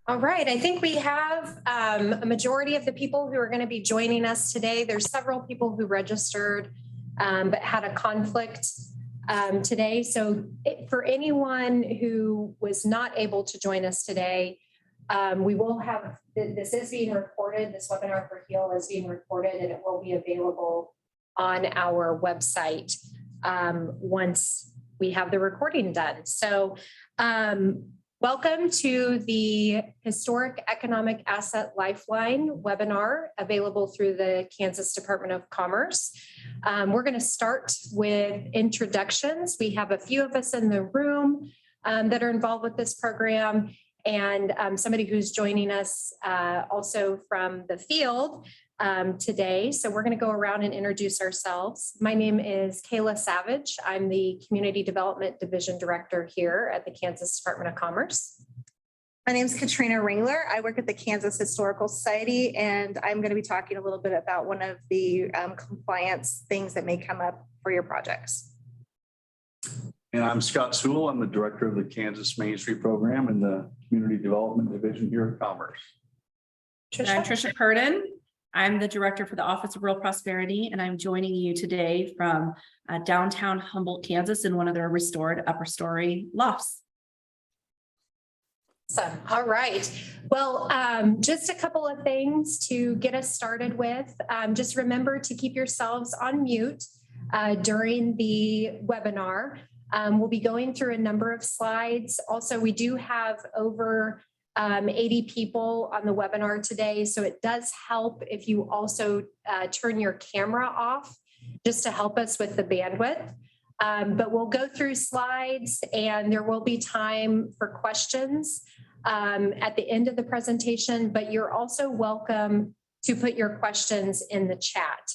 All right, I think we have a majority of the people who are going to be joining us today. There's several people who registered but had a conflict today. So for anyone who was not able to join us today, we will have, this is being recorded, this webinar for HEAL is being recorded, and it will be available on our website once we have the recording done. So welcome to the Historic Economic Asset Lifeline webinar available through the Kansas Department of Commerce. We're going to start with introductions. We have a few of us in the room that are involved with this program, and somebody who's joining us also from the field today. So we're going to go around and introduce ourselves. My name is Kayla Savage. I'm the Community Development Division Director here at the Kansas Department of Commerce. My name is Katrina Ringler. I work at the Kansas Historical Society, and I'm going to be talking a little bit about one of the compliance things that may come up for your projects. And I'm Scott Sewell. I'm the Director of the Kansas Main Street Program in the Community Development Division here at Commerce. I'm Tricia Purdon. I'm the Director for the Office of Rural Prosperity, and I'm joining you today from downtown Humboldt, Kansas, in one of their restored upper story lofts. Awesome. All right. Well, just a couple of things to get us started with. Just remember to keep yourselves on mute during the webinar. We'll be going through a number of slides. Also, we do have over 80 people on the webinar today, so it does help if you also turn your camera off just to help us with the bandwidth. But we'll go through slides, and there will be time for questions at the end of the presentation, but you're also welcome to put your questions in the chat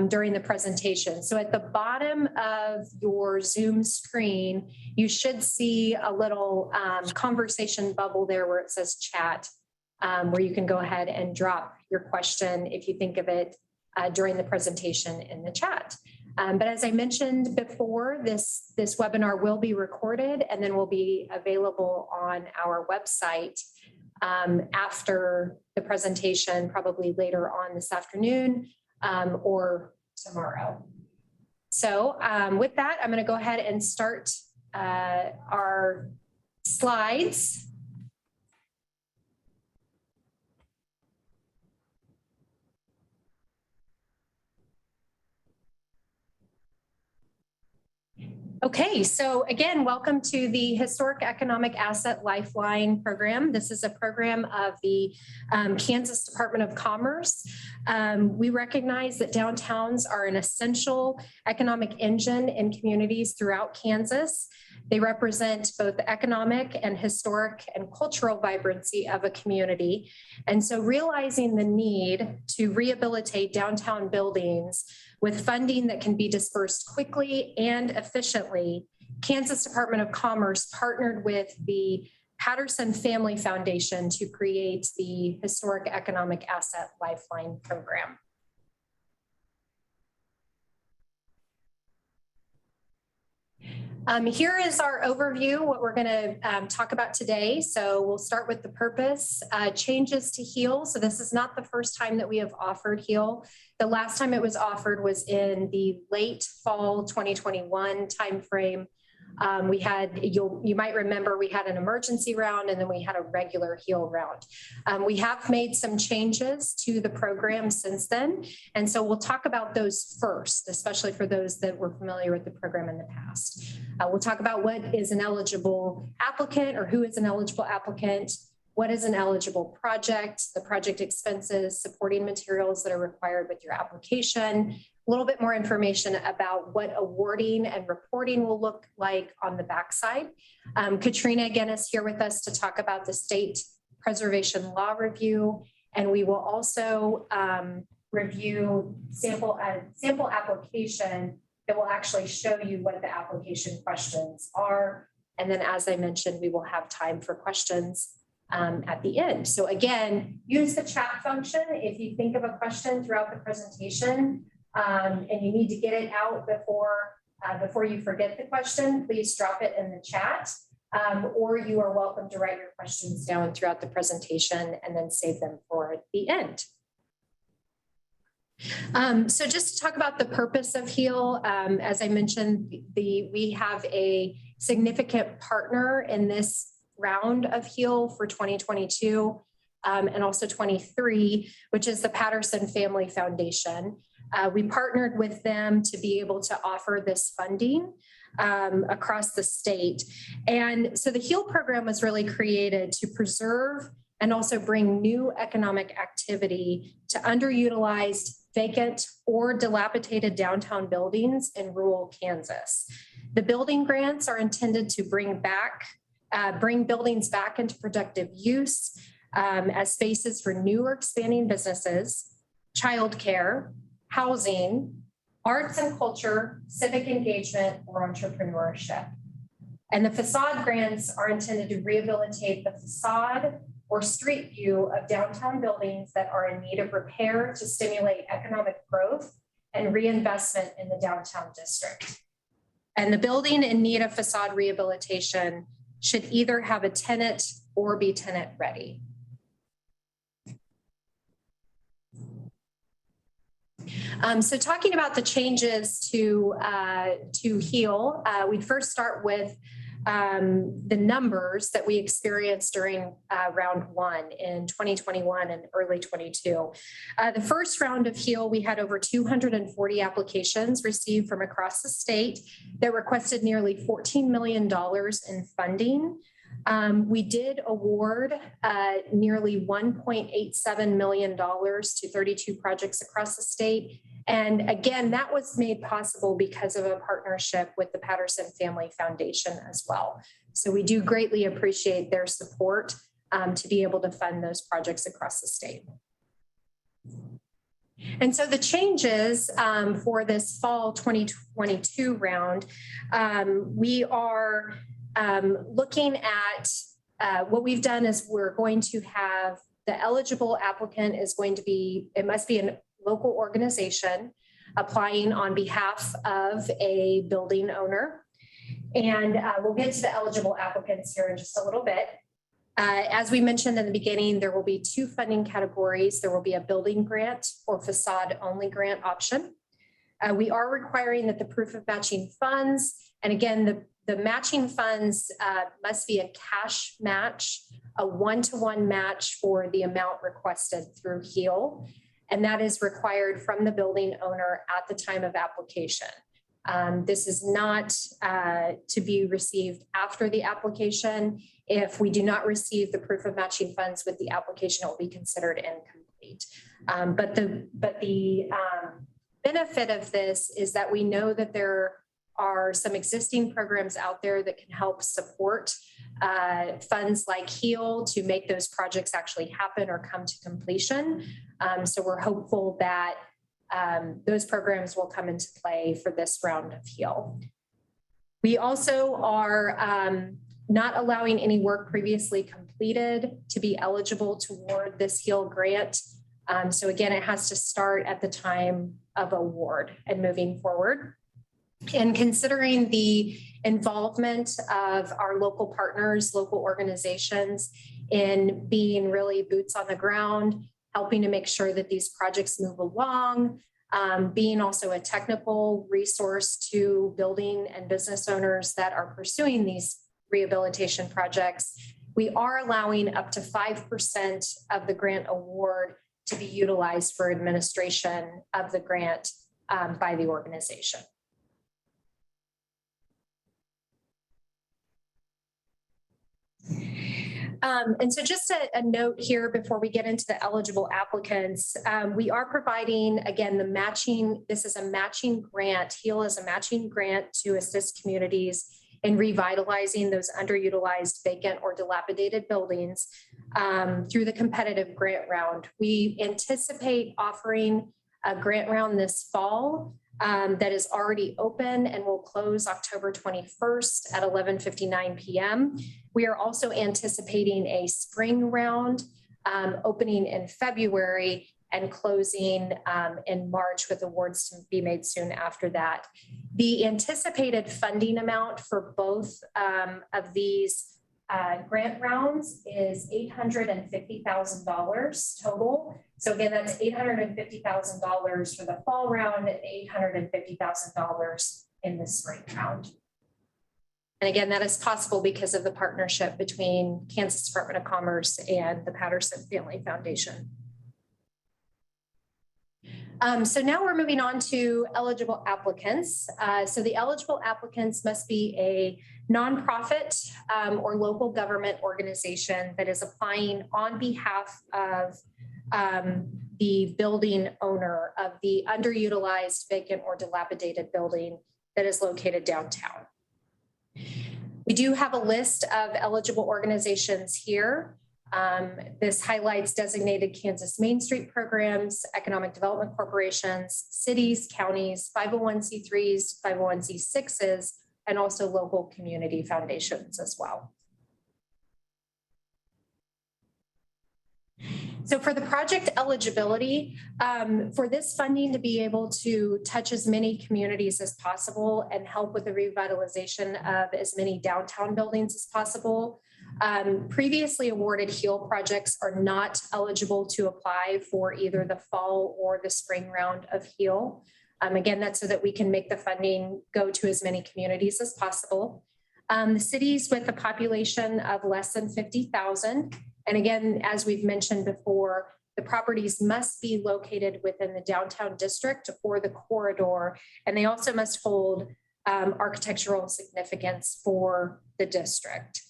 during the presentation. So at the bottom of your Zoom screen, you should see a little conversation bubble there where it says chat, where you can go ahead and drop your question if you think of it during the presentation in the chat. But as I mentioned before, this webinar will be recorded and then will be available on our website after the presentation, probably later on this afternoon or tomorrow. So with that, I'm going to go ahead and start our slides. Okay, so again, welcome to the Historic Economic Asset Lifeline program. This is a program of the Kansas Department of Commerce. We recognize that downtowns are an essential economic engine in communities throughout Kansas. They represent both the economic and historic and cultural vibrancy of a community. And so realizing the need to rehabilitate downtown buildings with funding that can be dispersed quickly and efficiently, Kansas Department of Commerce partnered with the Patterson Family Foundation to create the Historic Economic Asset Lifeline program. Here is our overview, what we're going to talk about today. So we'll start with the purpose, changes to HEAL. So this is not the first time that we have offered HEAL. The last time it was offered was in the late fall 2021 timeframe. We had, you might remember, we had an emergency round and then we had a regular HEAL round. We have made some changes to the program since then. And so we'll talk about those first, especially for those that were familiar with the program in the past. We'll talk about what is an eligible applicant or who is an eligible applicant, what is an eligible project, the project expenses, supporting materials that are required with your application, a little bit more information about what awarding and reporting will look like on the backside. Katrina again is here with us to talk about the state preservation law review, and we will also review sample application that will actually show you what the application questions are. And then, as I mentioned, we will have time for questions at the end. So again, use the chat function if you think of a question throughout the presentation. And you need to get it out before you forget the question. Please drop it in the chat. or you are welcome to write your questions down throughout the presentation and then save them for the end. So just to talk about the purpose of HEAL, as I mentioned, we have a significant partner in this round of HEAL for 2022 and also 23, which is the Patterson Family Foundation. We partnered with them to be able to offer this funding across the state. And so the HEAL program was really created to preserve and also bring new economic activity to underutilized, vacant, or dilapidated downtown buildings in rural Kansas. The building grants are intended to bring buildings back into productive use as spaces for new or expanding businesses, childcare, housing, arts and culture, civic engagement, or entrepreneurship. And the facade grants are intended to rehabilitate the facade or street view of downtown buildings that are in need of repair to stimulate economic growth and reinvestment in the downtown district. And the building in need of facade rehabilitation should either have a tenant or be tenant ready. So talking about the changes to HEAL, we'd first start with the numbers that we experienced during round one in 2021 and early 22. The first round of HEAL, we had over 240 applications received from across the state that requested nearly $14 million in funding. We did award nearly $1.87 million to 32 projects across the state. And again, that was made possible because of a partnership with the Patterson Family Foundation as well. So we do greatly appreciate their support to be able to fund those projects across the state. And so the changes for this fall 2022 round, we are looking at what we've done is we're going to have the eligible applicant is going to be, it must be a local organization applying on behalf of a building owner. And we'll get to the eligible applicants here in just a little bit. As we mentioned in the beginning, there will be two funding categories. There will be a building grant or facade only grant option. We are requiring that the proof of matching funds, and again, the matching funds must be a cash match, a one-to-one match for the amount requested through HEAL. And that is required from the building owner at the time of application. This is not to be received after the application. If we do not receive the proof of matching funds with the application, it will be considered incomplete. But the benefit of this is that we know that there are some existing programs out there that can help support funds like HEAL to make those projects actually happen or come to completion. So we're hopeful that those programs will come into play for this round of HEAL. We also are not allowing any work previously completed to be eligible toward this HEAL grant. So again, it has to start at the time of award and moving forward. And considering the involvement of our local partners, local organizations in being really boots on the ground, helping to make sure that these projects move along, being also a technical resource to building and business owners that are pursuing these rehabilitation projects, we are allowing up to 5% of the grant award to be utilized for administration of the grant by the organization. And so just a note here before we get into the eligible applicants, we are providing, again, the matching, this is a matching grant. HEAL is a matching grant to assist communities in revitalizing those underutilized, vacant, or dilapidated buildings through the competitive grant round. We anticipate offering a grant round this fall that is already open and will close October 21st at 11:59 p.m. We are also anticipating a spring round opening in February and closing in March with awards to be made soon after that. The anticipated funding amount for both of these grant rounds is $850,000 total. So again, that's $850,000 for the fall round and $850,000 in the spring round. And again, that is possible because of the partnership between Kansas Department of Commerce and the Patterson Family Foundation. So now we're moving on to eligible applicants. So the eligible applicants must be a nonprofit or local government organization that is applying on behalf of the building owner of the underutilized, vacant, or dilapidated building that is located downtown. We do have a list of eligible organizations here. This highlights designated Kansas Main Street programs, economic development corporations, cities, counties, 501c3s, 501c6s, and also local community foundations as well. So for the project eligibility, for this funding to be able to touch as many communities as possible and help with the revitalization of as many downtown buildings as possible, previously awarded HEAL projects are not eligible to apply for either the fall or the spring round of HEAL. Again, that's so that we can make the funding go to as many communities as possible. The cities with a population of less than 50,000, and again, as we've mentioned before, the properties must be located within the downtown district or the corridor, and they also must hold architectural significance for the district.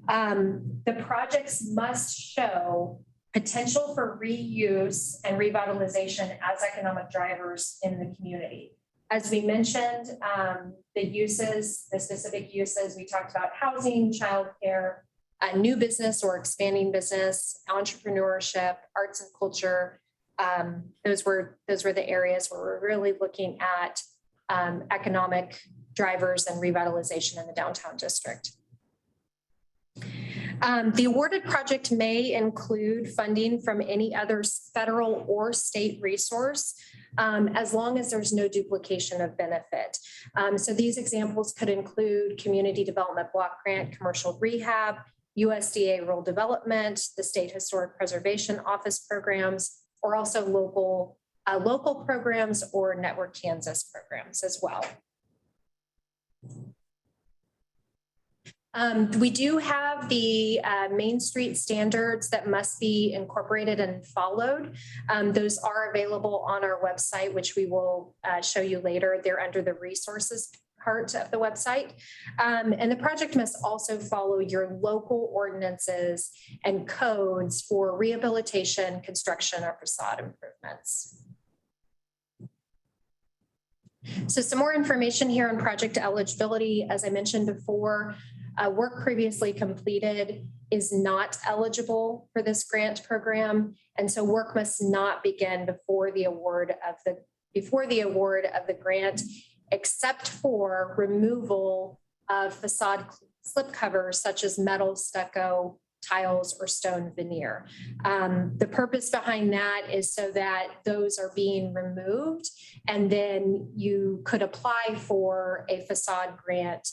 The projects must show potential for reuse and revitalization as economic drivers in the community. As we mentioned, the uses, the specific uses, we talked about housing, childcare, new business or expanding business, entrepreneurship, arts and culture. Those were the areas where we're really looking at economic drivers and revitalization in the downtown district. The awarded project may include funding from any other federal or state resource, as long as there's no duplication of benefit. So these examples could include community development block grant, commercial rehab, USDA rural development, the State Historic Preservation Office programs, or also local programs or Network Kansas programs as well. We do have the Main Street standards that must be incorporated and followed. Those are available on our website, which we will show you later. They're under the resources part of the website. And the project must also follow your local ordinances and codes for rehabilitation, construction, or facade improvements. So some more information here on project eligibility. As I mentioned before, work previously completed is not eligible for this grant program. And so work must not begin before the award of the grant, except for removal of facade slipcovers such as metal, stucco, tiles, or stone veneer. The purpose behind that is so that those are being removed, and then you could apply for a facade grant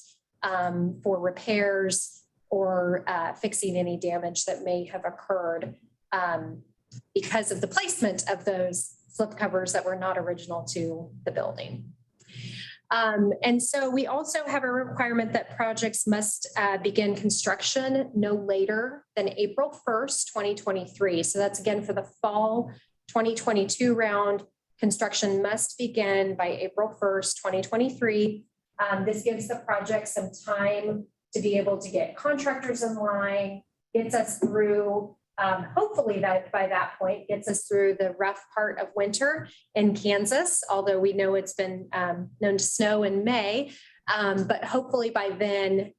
for repairs or fixing any damage that may have occurred because of the placement of those slipcovers that were not original to the building. And so we also have a requirement that projects must begin construction no later than April 1st, 2023. So that's again for the fall 2022 round. Construction must begin by April 1st, 2023. This gives the project some time to be able to get contractors in line, gets us through, hopefully that by that point, gets us through the rough part of winter in Kansas, although we know it's been known to snow in May, but hopefully by then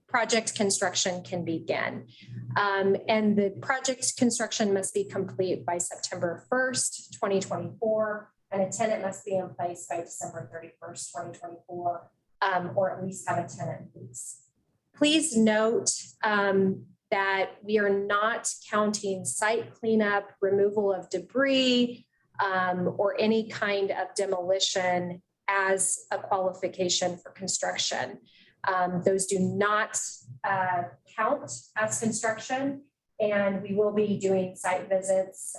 project construction can begin. And the project construction must be complete by September 1st, 2024, and a tenant must be in place by December 31st, 2024, or at least have a tenant lease. Please note that we are not counting site cleanup, removal of debris, or any kind of demolition as a qualification for construction. Those do not count as construction, and we will be doing site visits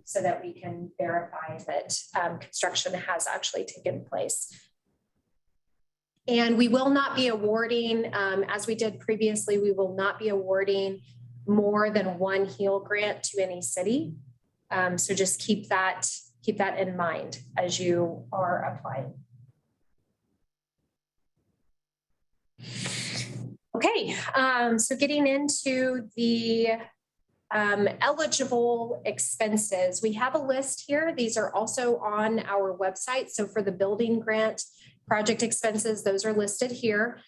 so that we can verify that construction has actually taken place. And we will not be awarding, as we did previously, we will not be awarding more than one HEAL grant to any city. So just keep that in mind as you are applying. Okay, so getting into the eligible expenses, we have a list here. These are also on our website. So for the building grant project expenses, those are listed here.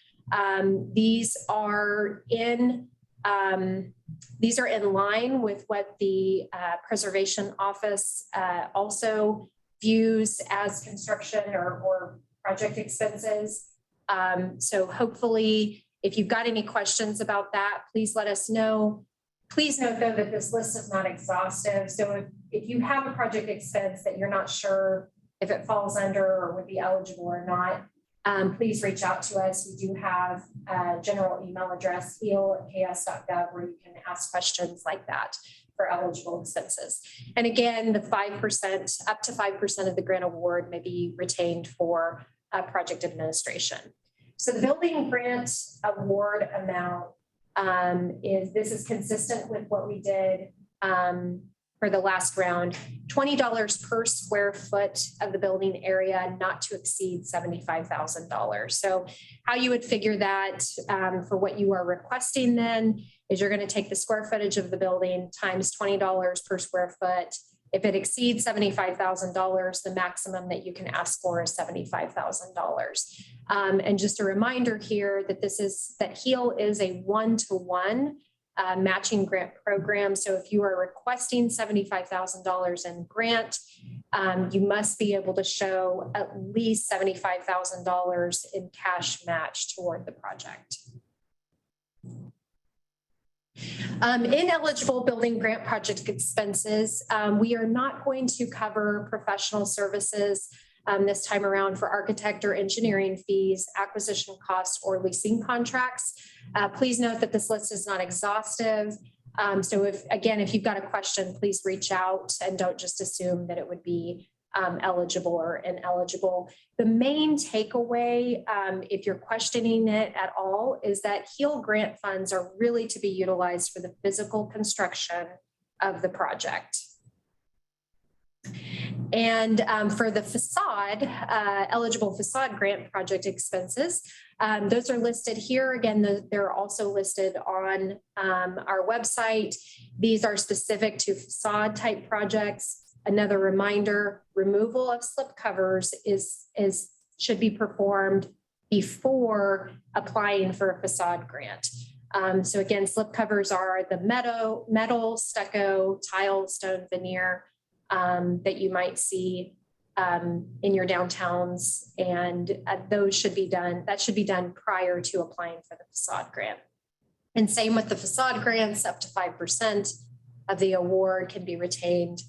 These are in line with what the Preservation Office also views as construction or project expenses. So hopefully, if you've got any questions about that, please let us know. Please note, though, that this list is not exhaustive. So if you have a project expense that you're not sure if it falls under or would be eligible or not, please reach out to us. We do have a general email address, heal@ks.gov, where you can ask questions like that for eligible expenses. And again, the 5%, up to 5% of the grant award may be retained for project administration. So the building grant award amount is consistent with what we did for the last round, $20 per square foot of the building area, not to exceed $75,000. So how you would figure that for what you are requesting then is you're going to take the square footage of the building times $20 per square foot. If it exceeds $75,000, the maximum that you can ask for is $75,000. And just a reminder here that that HEAL is a one-to-one matching grant program. So if you are requesting $75,000 in grant, you must be able to show at least $75,000 in cash match toward the project. Ineligible building grant project expenses, we are not going to cover professional services this time around for architect or engineering fees, acquisition costs, or leasing contracts. Please note that this list is not exhaustive. So if you've got a question, please reach out and don't just assume that it would be eligible or ineligible. The main takeaway, if you're questioning it at all, is that HEAL grant funds are really to be utilized for the physical construction of the project. And for the facade, eligible facade grant project expenses, those are listed here. Again, they're also listed on our website. These are specific to facade type projects. Another reminder, removal of slipcovers should be performed before applying for a facade grant. So again, slipcovers are the metal, stucco, tile, stone, veneer that you might see in your downtowns, and those should be done. That should be done prior to applying for the facade grant. And same with the facade grants, up to 5% of the award can be retained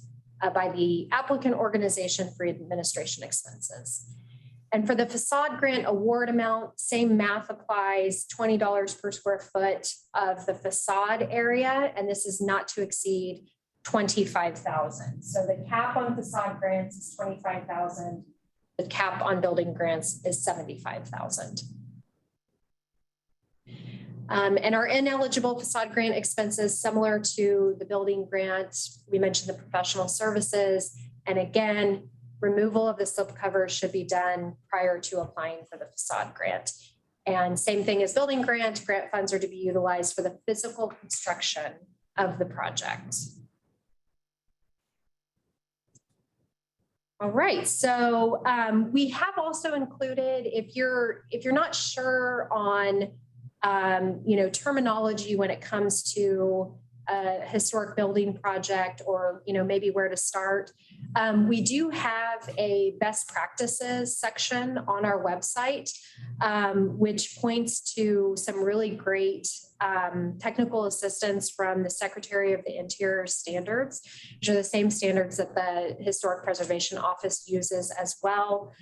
by the applicant organization for administration expenses. And for the facade grant award amount, same math applies, $20 per square foot of the facade area, and this is not to exceed $25,000. So the cap on facade grants is $25,000. The cap on building grants is $75,000. And our ineligible facade grant expenses, similar to the building grant, we mentioned the professional services. And again, removal of the slipcover should be done prior to applying for the facade grant. And same thing as building grant funds are to be utilized for the physical construction of the project. All right, so we have also included, if you're not sure on terminology when it comes to a historic building project or, maybe where to start. We do have a best practices section on our website, which points to some really great technical assistance from the Secretary of the Interior standards, which are the same standards that the Historic Preservation Office uses as well.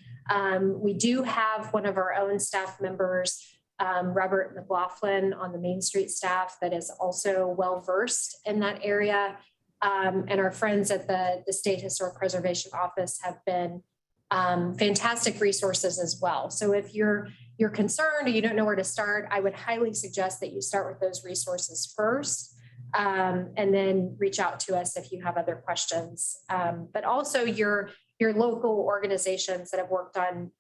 We do have one of our own staff members, Robert McLaughlin, on the Main Street staff that is also well-versed in that area. And our friends at the State Historic Preservation Office have been fantastic resources as well. So if you're concerned or you don't know where to start, I would highly suggest that you start with those resources first, and then reach out to us if you have other questions. But also your local organizations that have worked on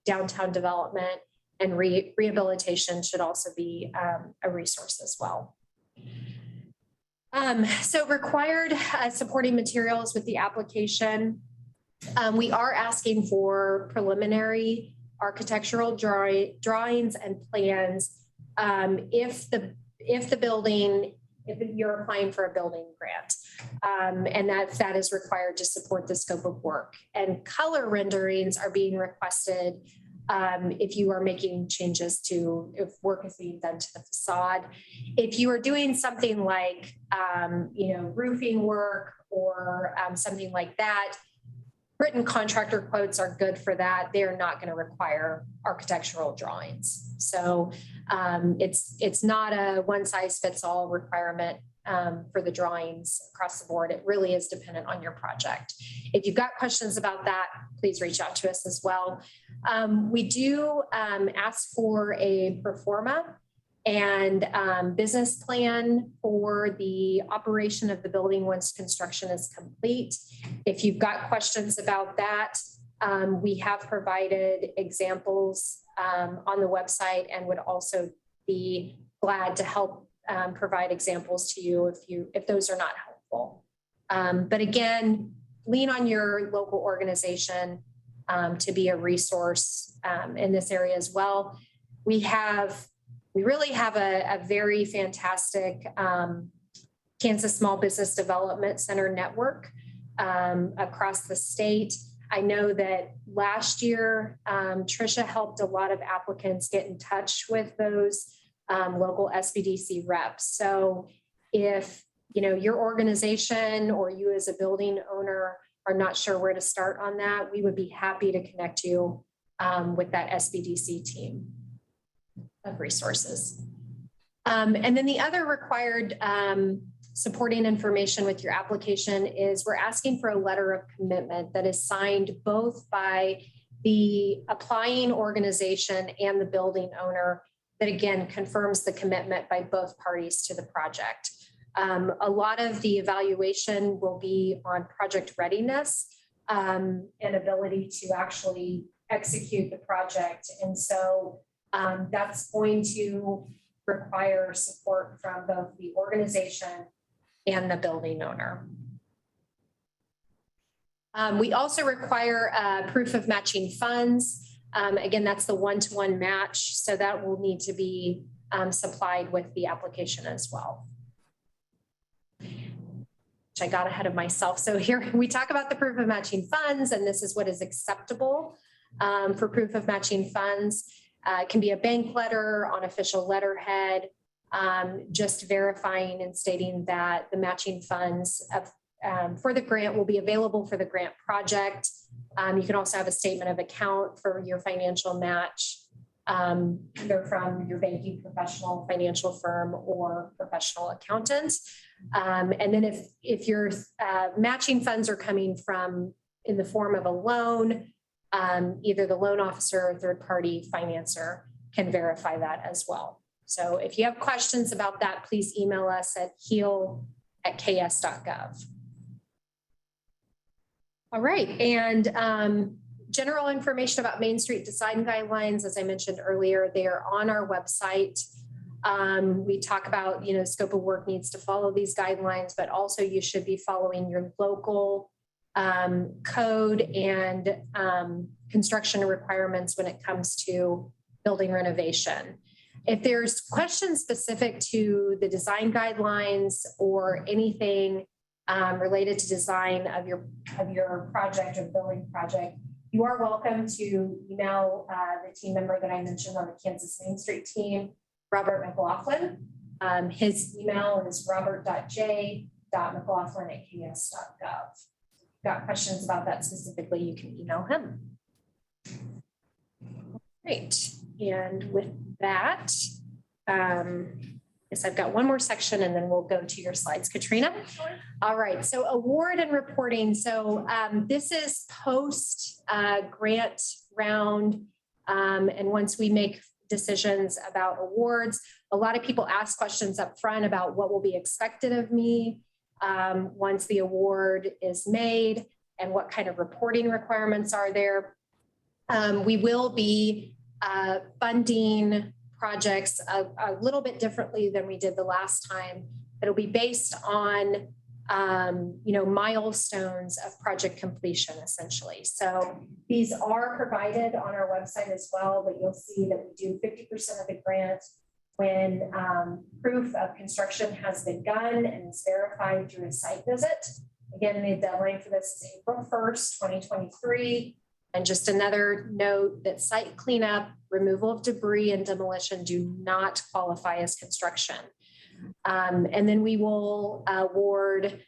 downtown development and rehabilitation should also be a resource as well. So required supporting materials with the application. We are asking for preliminary architectural drawings and plans if you're applying for a building grant, and that is required to support the scope of work. And color renderings are being requested if you are making changes to, if work is being done to the facade. If you are doing something like, roofing work or something like that, written contractor quotes are good for that. They're not going to require architectural drawings. So it's not a one size fits all requirement for the drawings across the board. It really is dependent on your project. If you've got questions about that, please reach out to us as well. We do ask for a pro forma and business plan for the operation of the building once construction is complete. If you've got questions about that, we have provided examples on the website and would also be glad to help provide examples to you if those are not helpful. But again, lean on your local organization to be a resource in this area as well. We really have a very fantastic Kansas Small Business Development Center network across the state. I know that last year, Tricia helped a lot of applicants get in touch with those local SBDC reps. So if your organization or you as a building owner are not sure where to start on that, we would be happy to connect you with that SBDC team of resources. And then the other required supporting information with your application is we're asking for a letter of commitment that is signed both by the applying organization and the building owner that again confirms the commitment by both parties to the project. A lot of the evaluation will be on project readiness and ability to actually execute the project. And so that's going to require support from both the organization and the building owner. We also require proof of matching funds. Again, that's the one-to-one match. So that will need to be supplied with the application as well. I got ahead of myself. So here we talk about the proof of matching funds, and this is what is acceptable for proof of matching funds. It can be a bank letter on official letterhead, just verifying and stating that the matching funds for the grant will be available for the grant project. You can also have a statement of account for your financial match, either from your banking professional, financial firm, or professional accountant. And then if your matching funds are coming from in the form of a loan, either the loan officer or third-party financer can verify that as well. So if you have questions about that, please email us at heal@ks.gov. All right, and general information about Main Street design guidelines, as I mentioned earlier, they are on our website. We talk about, scope of work needs to follow these guidelines, but also you should be following your local code and construction requirements when it comes to building renovation. If there's questions specific to the design guidelines or anything related to design of your project or building project, you are welcome to email the team member that I mentioned on the Kansas Main Street team, Robert McLaughlin. His email is robert.j.mclaughlin@ks.gov. If you've got questions about that specifically, you can email him. Great. And with that, yes, I've got one more section and then we'll go to your slides, Katrina. All right, so award and reporting. So this is post grant round. And once we make decisions about awards, a lot of people ask questions up front about what will be expected of me once the award is made and what kind of reporting requirements are there. We will be funding projects a little bit differently than we did the last time. It'll be based on, milestones of project completion, essentially. So these are provided on our website as well, but you'll see that we do 50% of the grant when proof of construction has begun and is verified through a site visit. Again, the deadline for this is April 1st, 2023. And just another note that site cleanup, removal of debris, and demolition do not qualify as construction. And then we will award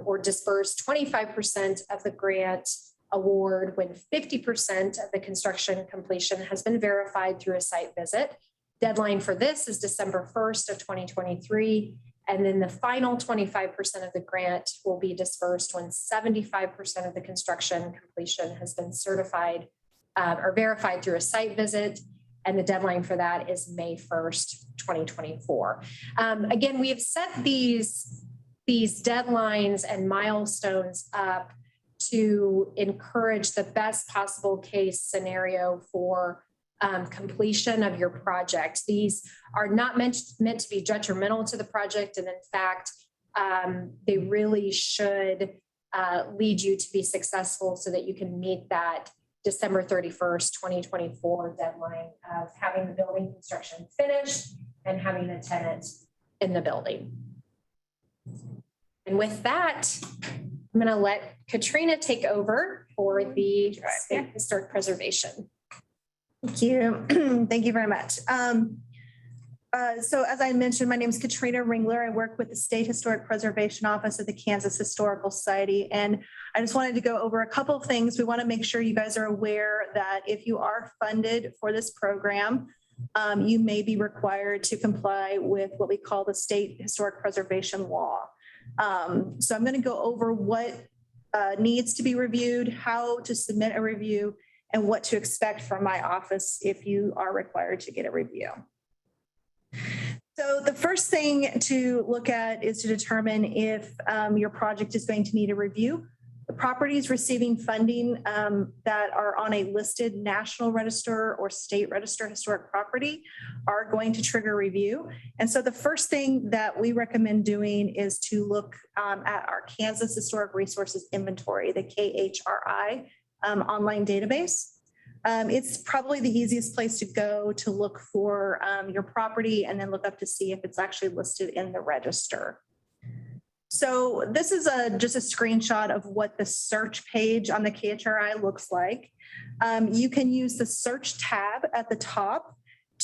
or disperse 25% of the grant award when 50% of the construction completion has been verified through a site visit. Deadline for this is December 1st of 2023. And then the final 25% of the grant will be dispersed when 75% of the construction completion has been certified or verified through a site visit. And the deadline for that is May 1st, 2024. Again, we have set these deadlines and milestones up to encourage the best possible case scenario for completion of your project. These are not meant to be detrimental to the project. And in fact, they really should lead you to be successful so that you can meet that December 31st, 2024 deadline of having the building construction finished and having a tenant in the building. And with that, I'm going to let Katrina take over for the state historic preservation. Thank you. Thank you very much. So as I mentioned, my name is Katrina Ringler. I work with the State Historic Preservation Office at the Kansas Historical Society. And I just wanted to go over a couple of things. We want to make sure you guys are aware that if you are funded for this program, you may be required to comply with what we call the State Historic Preservation Law. So I'm going to go over what needs to be reviewed, how to submit a review, and what to expect from my office if you are required to get a review. So the first thing to look at is to determine if your project is going to need a review. The properties receiving funding that are on a listed National Register or State Register historic property are going to trigger review. And so the first thing that we recommend doing is to look at our Kansas Historic Resources Inventory, the KHRI online database. It's probably the easiest place to go to look for your property and then look up to see if it's actually listed in the register. So this is just a screenshot of what the search page on the KHRI looks like. You can use the search tab at the top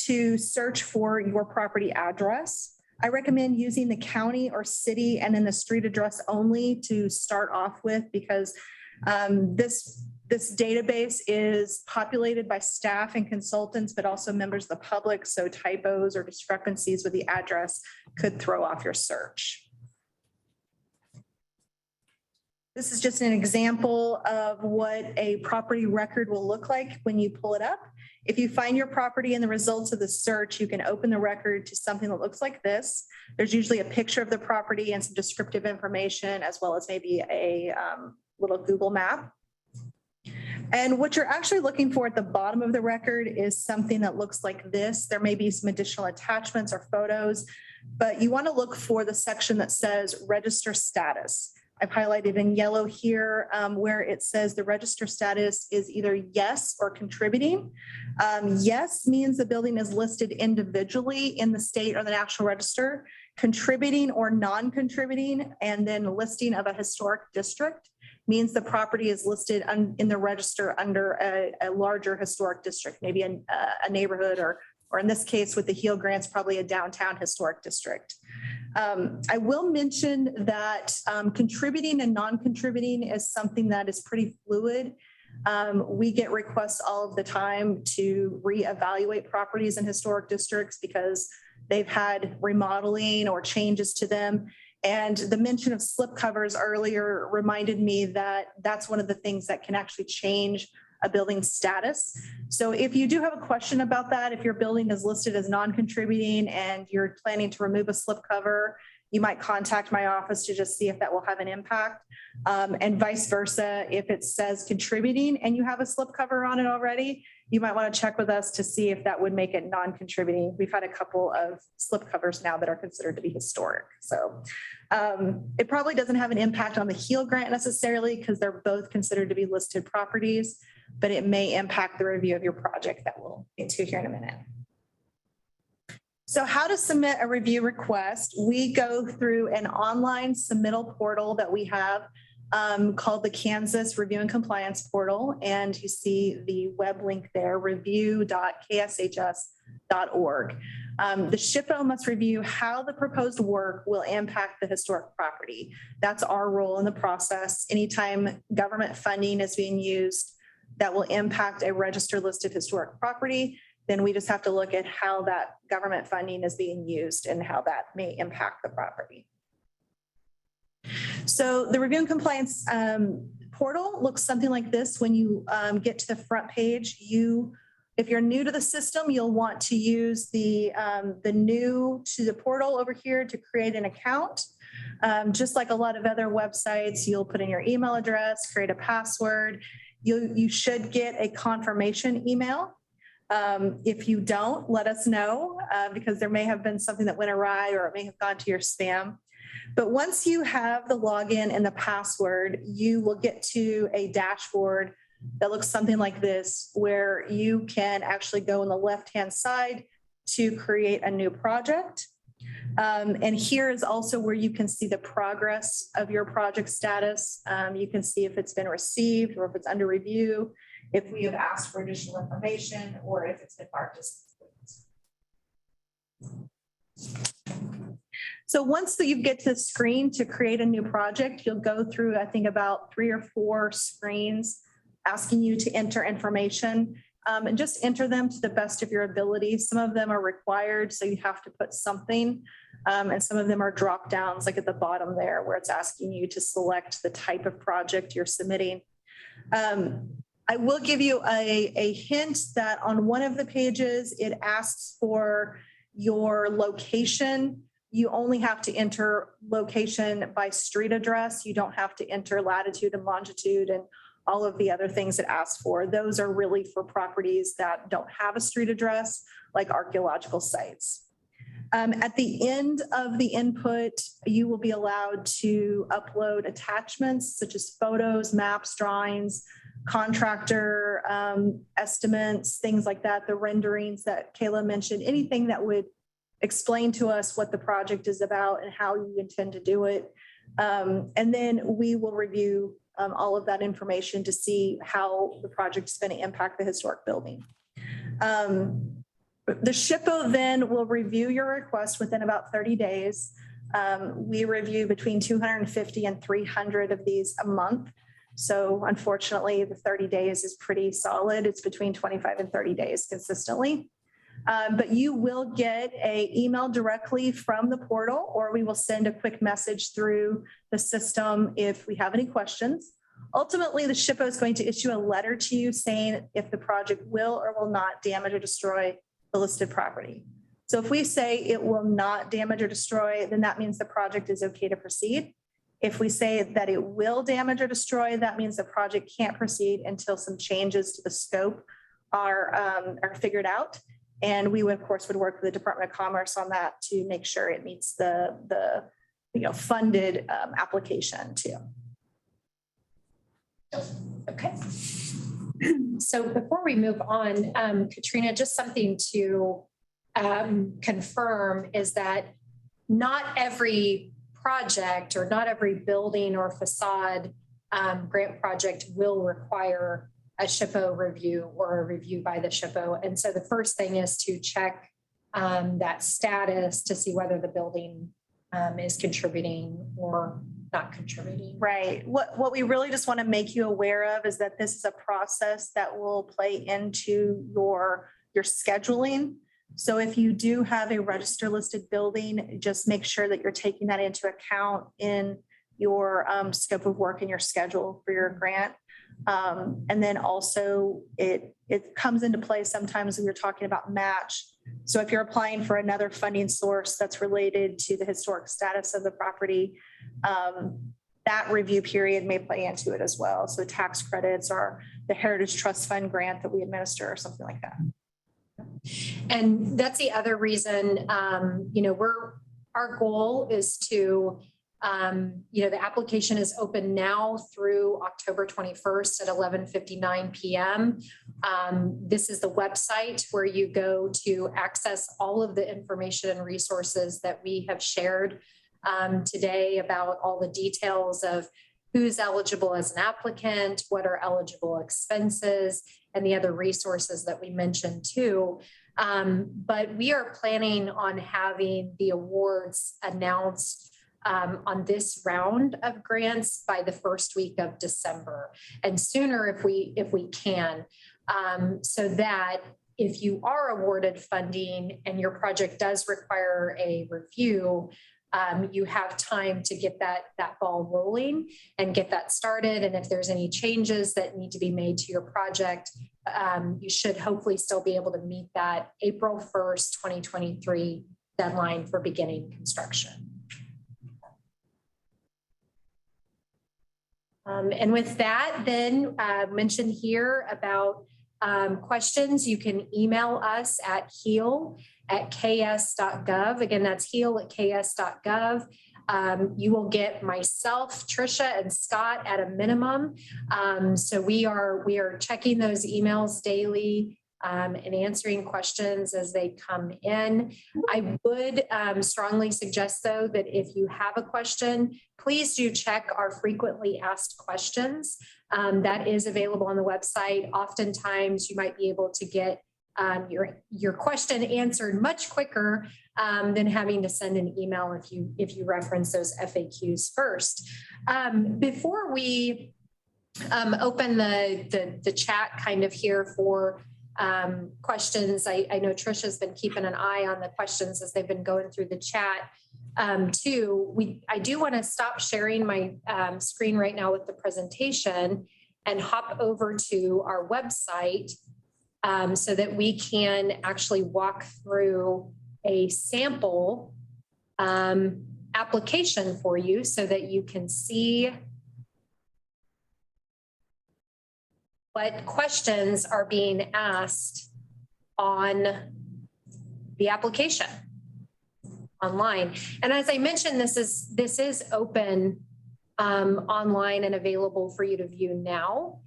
to search for your property address. I recommend using the county or city and then the street address only to start off with, because this database is populated by staff and consultants, but also members of the public. So typos or discrepancies with the address could throw off your search. This is just an example of what a property record will look like when you pull it up. If you find your property in the results of the search, you can open the record to something that looks like this. There's usually a picture of the property and some descriptive information, as well as maybe a little Google map. And what you're actually looking for at the bottom of the record is something that looks like this. There may be some additional attachments or photos, but you want to look for the section that says register status. I've highlighted in yellow here where it says the register status is either yes or contributing. Yes means the building is listed individually in the state or the national register, contributing or non-contributing, and then listing of a historic district means the property is listed in the register under a larger historic district, maybe a neighborhood or in this case with the HEAL grants, probably a downtown historic district. I will mention that contributing and non-contributing is something that is pretty fluid. We get requests all of the time to reevaluate properties in historic districts because they've had remodeling or changes to them. And the mention of slipcovers earlier reminded me that that's one of the things that can actually change a building's status. So if you do have a question about that, if your building is listed as non-contributing and you're planning to remove a slipcover, you might contact my office to just see if that will have an impact. And vice versa, if it says contributing and you have a slipcover on it already, you might want to check with us to see if that would make it non-contributing. We've had a couple of slipcovers now that are considered to be historic. So it probably doesn't have an impact on the HEAL grant necessarily because they're both considered to be listed properties, but it may impact the review of your project that we'll get to here in a minute. So how to submit a review request? We go through an online submittal portal that we have called the Kansas Review and Compliance Portal. And you see the web link there, review.kshs.org. The SHPO must review how the proposed work will impact the historic property. That's our role in the process. Anytime government funding is being used that will impact a registered listed historic property, then we just have to look at how that government funding is being used and how that may impact the property. So the review and compliance portal looks something like this. When you get to the front page, if you're new to the system, you'll want to use the new to the portal over here to create an account. Just like a lot of other websites, you'll put in your email address, create a password. You should get a confirmation email. If you don't, let us know because there may have been something that went awry or it may have gone to your spam. But once you have the login and the password, you will get to a dashboard that looks something like this, where you can actually go on the left-hand side to create a new project. And here is also where you can see the progress of your project status. You can see if it's been received or if it's under review, if we have asked for additional information, or if it's been marked as complete. So once you get to the screen to create a new project, you'll go through, I think, about 3 or 4 screens asking you to enter information and just enter them to the best of your ability. Some of them are required, so you have to put something, and some of them are drop downs, like at the bottom there, where it's asking you to select the type of project you're submitting. I will give you a hint that on one of the pages, it asks for your location. You only have to enter location by street address. You don't have to enter latitude and longitude and all of the other things it asks for. Those are really for properties that don't have a street address, like archaeological sites. At the end of the input, you will be allowed to upload attachments such as photos, maps, drawings, contractor estimates, things like that, the renderings that Kayla mentioned, anything that would explain to us what the project is about and how you intend to do it. And then we will review all of that information to see how the project is going to impact the historic building. The SHPO then will review your request within about 30 days. We review between 250 and 300 of these a month. So unfortunately, the 30 days is pretty solid. It's between 25 and 30 days consistently. But you will get an email directly from the portal, or we will send a quick message through the system if we have any questions. Ultimately, the SHPO is going to issue a letter to you saying if the project will or will not damage or destroy the listed property. So if we say it will not damage or destroy, then that means the project is okay to proceed. If we say that it will damage or destroy, that means the project can't proceed until some changes to the scope are figured out. And we would, of course, would work with the Department of Commerce on that to make sure it meets the funded application too. Okay. So before we move on, Katrina, just something to confirm is that not every project or not every building or facade grant project will require a SHPO review or a review by the SHPO. And so the first thing is to check that status to see whether the building is contributing or not contributing. Right. What we really just want to make you aware of is that this is a process that will play into your scheduling. So if you do have a register listed building, just make sure that you're taking that into account in your scope of work and your schedule for your grant. And then also it comes into play sometimes when you're talking about match. So if you're applying for another funding source that's related to the historic status of the property, that review period may play into it as well. So tax credits or the Heritage Trust Fund grant that we administer or something like that. And that's the other reason, our goal is to, the application is open now through October 21st at 11:59 p.m. This is the website where you go to access all of the information and resources that we have shared today about all the details of who's eligible as an applicant, what are eligible expenses, and the other resources that we mentioned too. But we are planning on having the awards announced on this round of grants by the first week of December, and sooner if we can, so that if you are awarded funding and your project does require a review, you have time to get that ball rolling and get that started. And if there's any changes that need to be made to your project, you should hopefully still be able to meet that April 1st, 2023 deadline for beginning construction. And with that, then mentioned here about questions, you can email us at heal@ks.gov. Again, that's heal@ks.gov. You will get myself, Trisha, and Scott at a minimum. So we are checking those emails daily and answering questions as they come in. I would strongly suggest, though, that if you have a question, please do check our frequently asked questions. That is available on the website. Oftentimes, you might be able to get your question answered much quicker than having to send an email if you reference those FAQs first. Before we open the chat kind of here for questions, I know Trisha's been keeping an eye on the questions as they've been going through the chat too. I do want to stop sharing my screen right now with the presentation and hop over to our website so that we can actually walk through a sample application for you so that you can see what questions are being asked on the application online. And as I mentioned, this is open online and available for you to view now.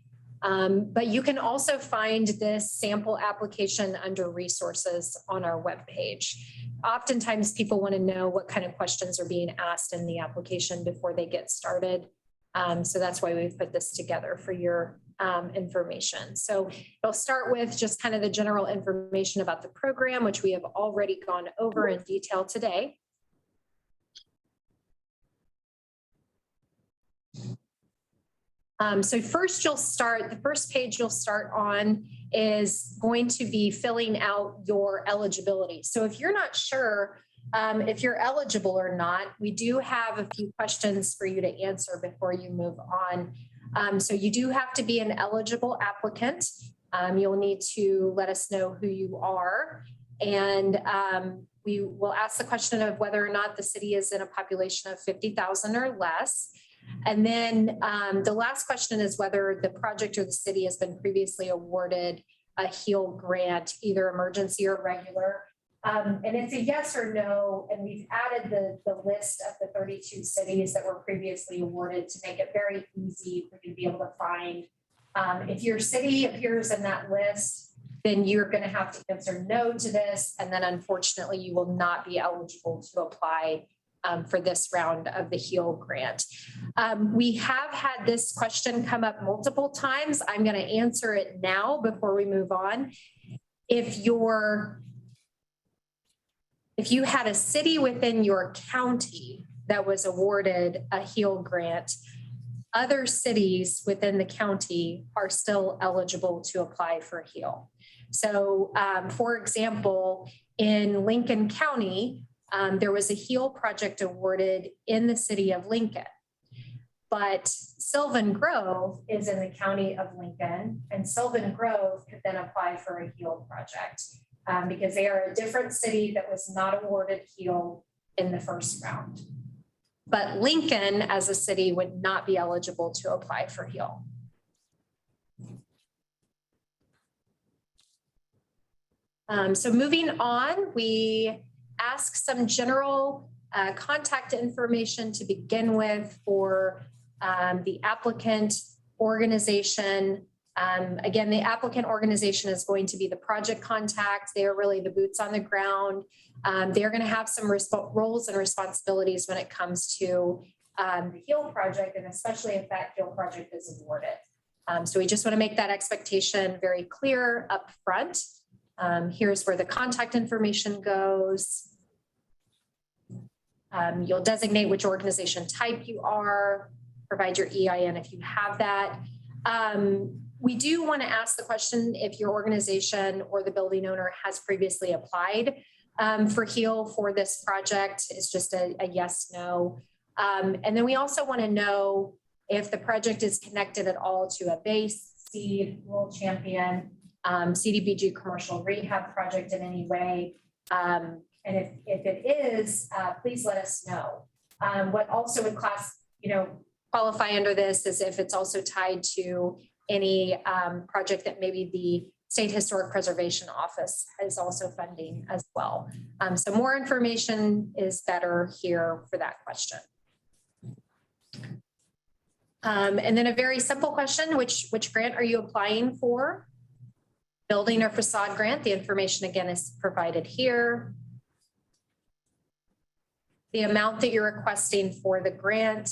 But you can also find this sample application under resources on our webpage. Oftentimes people want to know what kind of questions are being asked in the application before they get started. So that's why we've put this together for your information. So it'll start with just kind of the general information about the program, which we have already gone over in detail today. So first the first page you'll start on is going to be filling out your eligibility. So if you're not sure if you're eligible or not, we do have a few questions for you to answer before you move on. So you do have to be an eligible applicant. You'll need to let us know who you are. And we will ask the question of whether or not the city is in a population of 50,000 or less. And then the last question is whether the project or the city has been previously awarded a HEAL grant, either emergency or regular. And it's a yes or no, and we've added the list of the 32 cities that were previously awarded to make it very easy for you to be able to find. If your city appears in that list, then you're going to have to answer no to this, and then unfortunately you will not be eligible to apply for this round of the HEAL grant. We have had this question come up multiple times. I'm going to answer it now before we move on. If you had a city within your county that was awarded a HEAL grant, other cities within the county are still eligible to apply for HEAL. So for example, in Lincoln County, there was a HEAL project awarded in the city of Lincoln. But Sylvan Grove is in the county of Lincoln, and Sylvan Grove could then apply for a HEAL project because they are a different city that was not awarded HEAL in the first round. But Lincoln as a city would not be eligible to apply for HEAL. So moving on, we ask some general contact information to begin with for the applicant organization. Again, the applicant organization is going to be the project contact. They are really the boots on the ground. They're going to have some roles and responsibilities when it comes to the HEAL project, and especially if that HEAL project is awarded. So we just want to make that expectation very clear up front. Here's where the contact information goes. You'll designate which organization type you are, provide your EIN if you have that. We do want to ask the question if your organization or the building owner has previously applied for HEAL for this project. It's just a yes, no. And then we also want to know if the project is connected at all to a base, seed, rural champion, Cdbg commercial rehab project in any way. And if it is, please let us know. What also would qualify under this is if it's also tied to any project that maybe the State Historic Preservation Office is also funding as well. So more information is better here for that question. And then a very simple question, which grant are you applying for? Building or facade grant. The information again is provided here. The amount that you're requesting for the grant.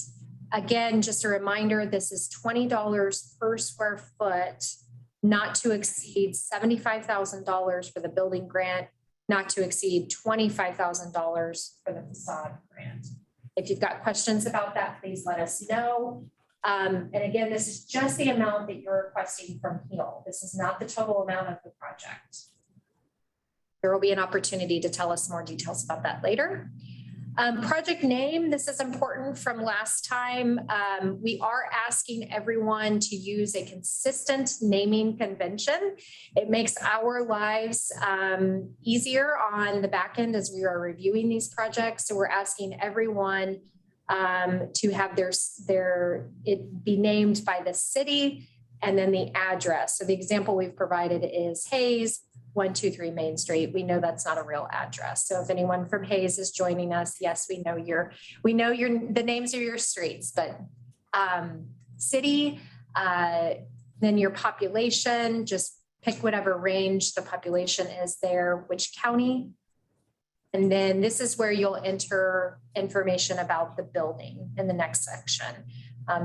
Again, just a reminder, this is $20 per square foot, not to exceed $75,000 for the building grant, not to exceed $25,000 for the facade grant. If you've got questions about that, please let us know. And again, this is just the amount that you're requesting from HEAL. This is not the total amount of the project. There will be an opportunity to tell us more details about that later. Project name, this is important from last time. We are asking everyone to use a consistent naming convention. It makes our lives easier on the back end as we are reviewing these projects. So we're asking everyone to have it be named by the city and then the address. So the example we've provided is Hayes, 123 Main Street. We know that's not a real address. So if anyone from Hayes is joining us, yes, we know the names of your streets, but city, then your population, just pick whatever range the population is there, which county. And then this is where you'll enter information about the building in the next section.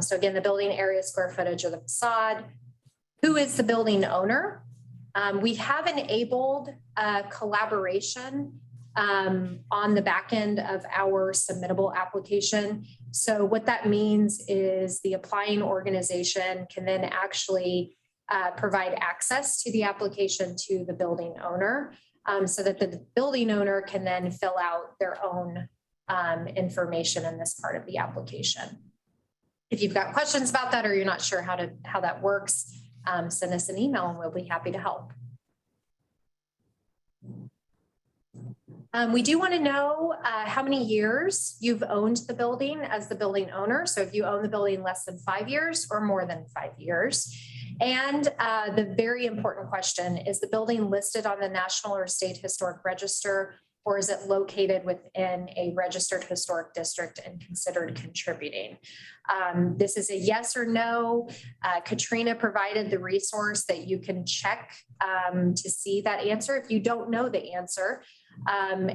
So again, the building area, square footage of the facade. Who is the building owner? We have enabled collaboration on the back end of our submittable application. So what that means is the applying organization can then actually provide access to the application to the building owner so that the building owner can then fill out their own information in this part of the application. If you've got questions about that or you're not sure how that works, send us an email and we'll be happy to help. We do want to know how many years you've owned the building as the building owner. So if you own the building less than 5 years or more than 5 years. And the very important question, is the building listed on the National or State Historic Register, or is it located within a registered historic district and considered contributing? This is a yes or no. Katrina provided the resource that you can check to see that answer if you don't know the answer. And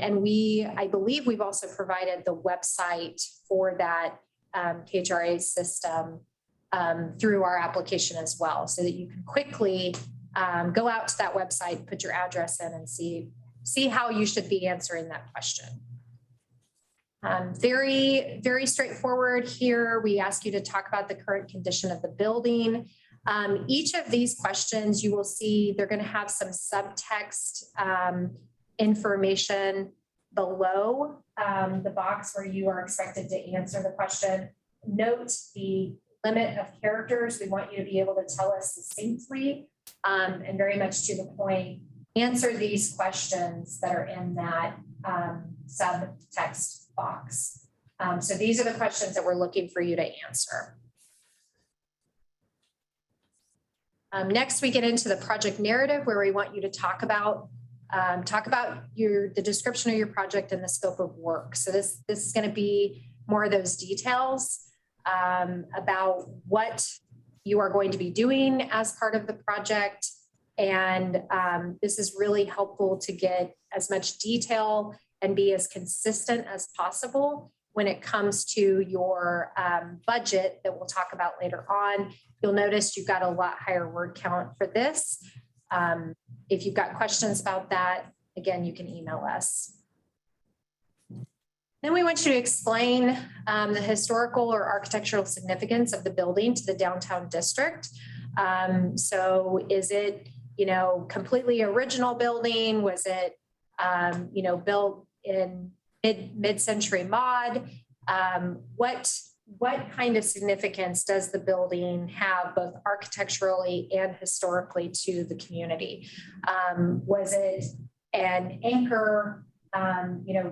I believe we've also provided the website for that KHRA system through our application as well, so that you can quickly go out to that website, put your address in, and see how you should be answering that question. Very, very straightforward here. We ask you to talk about the current condition of the building. Each of these questions, you will see they're going to have some subtext information below the box where you are expected to answer the question. Note the limit of characters. We want you to be able to tell us succinctly and very much to the point. Answer these questions that are in that subtext box. So these are the questions that we're looking for you to answer. Next, we get into the project narrative, where we want you to talk about the description of your project and the scope of work. So this is going to be more of those details about what you are going to be doing as part of the project. And this is really helpful to get as much detail and be as consistent as possible when it comes to your budget that we'll talk about later on. You'll notice you've got a lot higher word count for this. If you've got questions about that, again, you can email us. Then we want you to explain the historical or architectural significance of the building to the downtown district. So is it, completely original building? Was it, built in mid-century mod? What kind of significance does the building have, both architecturally and historically, to the community? Was it an anchor,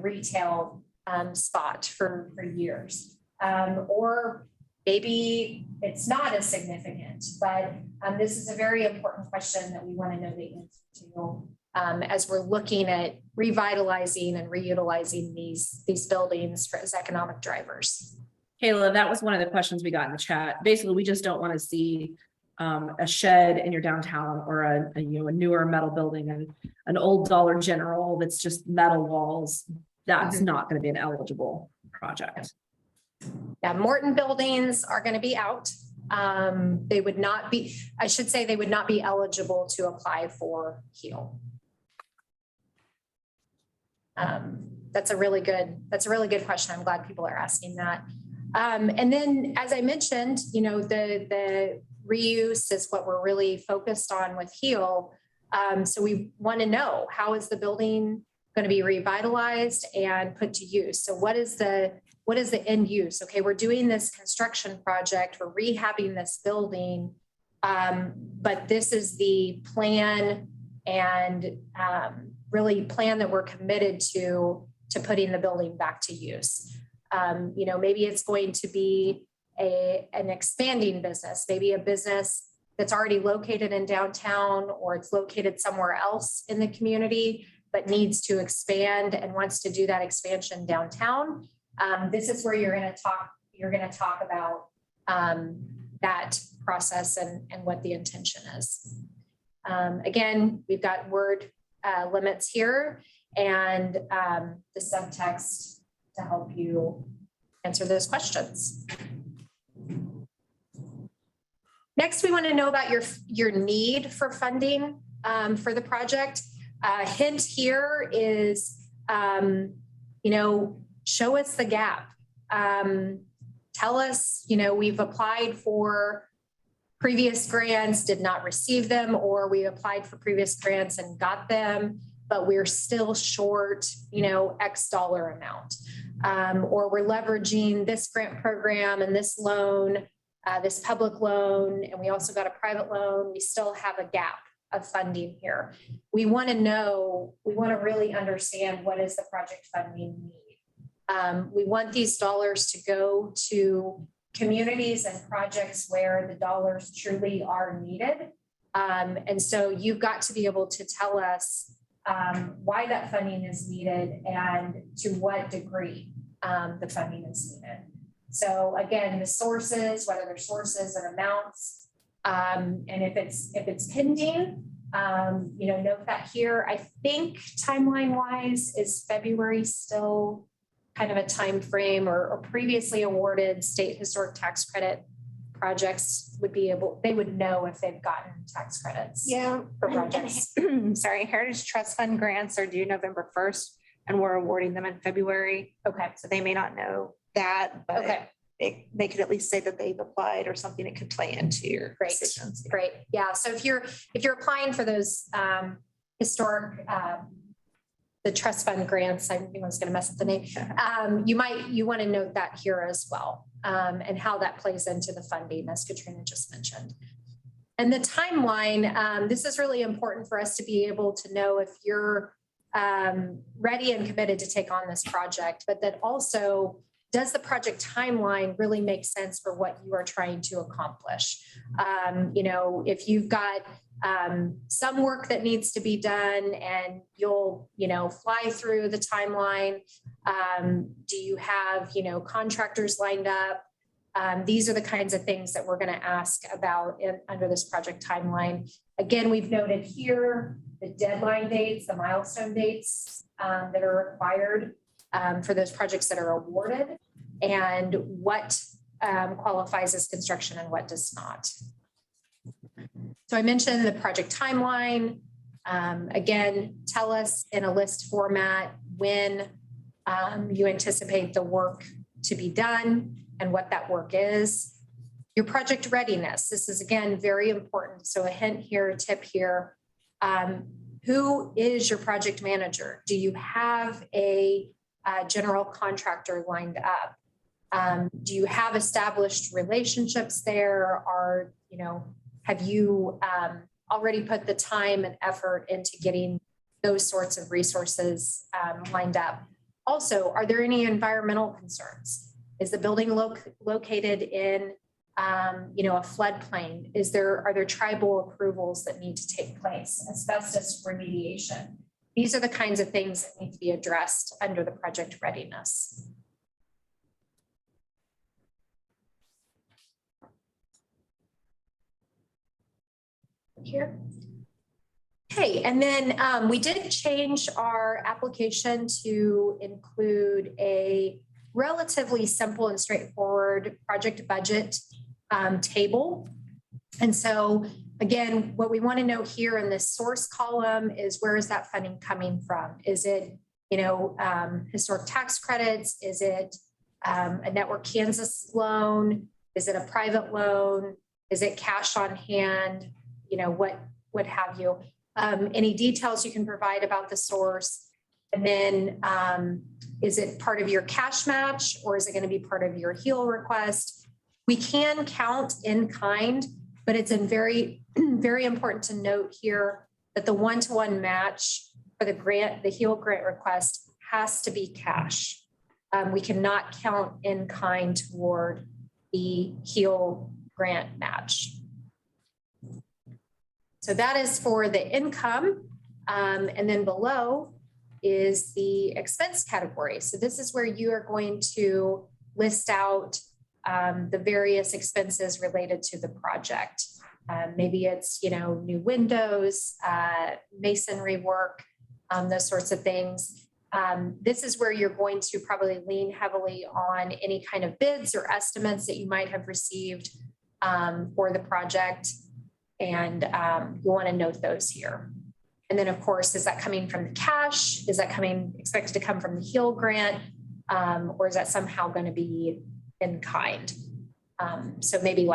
retail spot for years? Or maybe it's not as significant, but this is a very important question that we want to know the answer to as we're looking at revitalizing and reutilizing these buildings as economic drivers. Kayla, that was one of the questions we got in the chat. Basically, we just don't want to see a shed in your downtown, or a newer metal building, and an old Dollar General that's just metal walls. That's not going to be an eligible project. Yeah, Morton buildings are going to be out. They would not be, I should say, they would not be eligible to apply for HEAL. That's a really good question. I'm glad people are asking that. And then, as I mentioned, the reuse is what we're really focused on with HEAL. So we want to know, how is the building going to be revitalized and put to use? So what is the end use? Okay, we're doing this construction project, we're rehabbing this building, but this is the plan and really plan that we're committed to putting the building back to use. Maybe it's going to be an expanding business, maybe a business that's already located in downtown, or it's located somewhere else in the community, but needs to expand and wants to do that expansion downtown. This is where you're going to talk about that process and what the intention is. Again, we've got word limits here and the subtext to help you answer those questions. Next, we want to know about your need for funding for the project. Hint here is, show us the gap. Tell us, we've applied for previous grants, did not receive them, or we applied for previous grants and got them, but we're still short, X dollar amount. Or we're leveraging this grant program and this loan, this public loan, and we also got a private loan. We still have a gap of funding here. We want to really understand, what is the project funding need? We want these dollars to go to communities and projects where the dollars truly are needed. And so you've got to be able to tell us why that funding is needed and to what degree the funding is needed. So again, the sources, whether they're sources and amounts, and if it's pending, note that here. I think timeline wise, is February still kind of a time frame, or previously awarded state historic tax credit projects they would know if they've gotten tax credits. Yeah. For projects. Sorry, Heritage Trust Fund grants are due November 1st and we're awarding them in February. Okay. So they may not know that, but Okay. they could at least say that they've applied or something that could play into your Great. decisions. Great. Yeah. So if you're applying for those historic the trust fund grants, I think I was going to mess up the name. You want to note that here as well, and how that plays into the funding, as Katrina just mentioned. And the timeline, this is really important for us to be able to know if you're ready and committed to take on this project, but that also, does the project timeline really make sense for what you are trying to accomplish? If you've got some work that needs to be done and you'll, fly through the timeline, do you have, contractors lined up? These are the kinds of things that we're going to ask about under this project timeline. Again, we've noted here the deadline dates, the milestone dates that are required for those projects that are awarded, and what qualifies as construction and what does not. So I mentioned the project timeline. Again, tell us in a list format when you anticipate the work to be done and what that work is. Your project readiness. This is, again, very important. So a hint here, a tip here. Who is your project manager? Do you have a general contractor lined up? Do you have established relationships there? Have you already put the time and effort into getting those sorts of resources lined up? Also, are there any environmental concerns? Is the building located in a floodplain? Are there tribal approvals that need to take place? Asbestos remediation. These are the kinds of things that need to be addressed under the project readiness. Here. Okay, and then we did change our application to include a relatively simple and straightforward project budget table. And so again, what we want to know here in this source column is, where is that funding coming from? Is it, historic tax credits? Is it a Network Kansas loan? Is it a private loan? Is it cash on hand? What have you? Any details you can provide about the source. And then is it part of your cash match, or is it going to be part of your HEAL request? We can count in kind, but it's very, very important to note here that the one-to-one match for the HEAL grant request has to be cash. We cannot count in kind toward the HEAL grant match. So that is for the income. And then below is the expense category. So this is where you are going to list out the various expenses related to the project. Maybe it's, new windows, masonry work, those sorts of things. This is where you're going to probably lean heavily on any kind of bids or estimates that you might have received for the project. And you want to note those here. And then, of course, is that coming from the cash? Is that expected to come from the HEAL grant? Or is that somehow going to be in kind? So maybe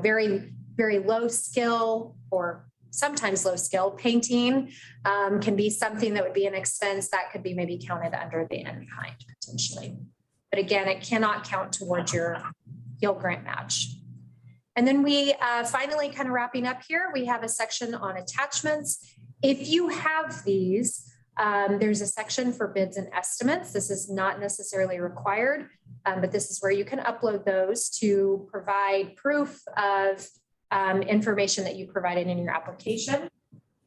very, very low skill, or sometimes low skill painting can be something that would be an expense that could be maybe counted under the in kind potentially. But again, it cannot count towards your HEAL grant match. And then we finally, kind of wrapping up here, we have a section on attachments. If you have these, There's a section for bids and estimates. This is not necessarily required, but this is where you can upload those to provide proof of information that you provided in your application.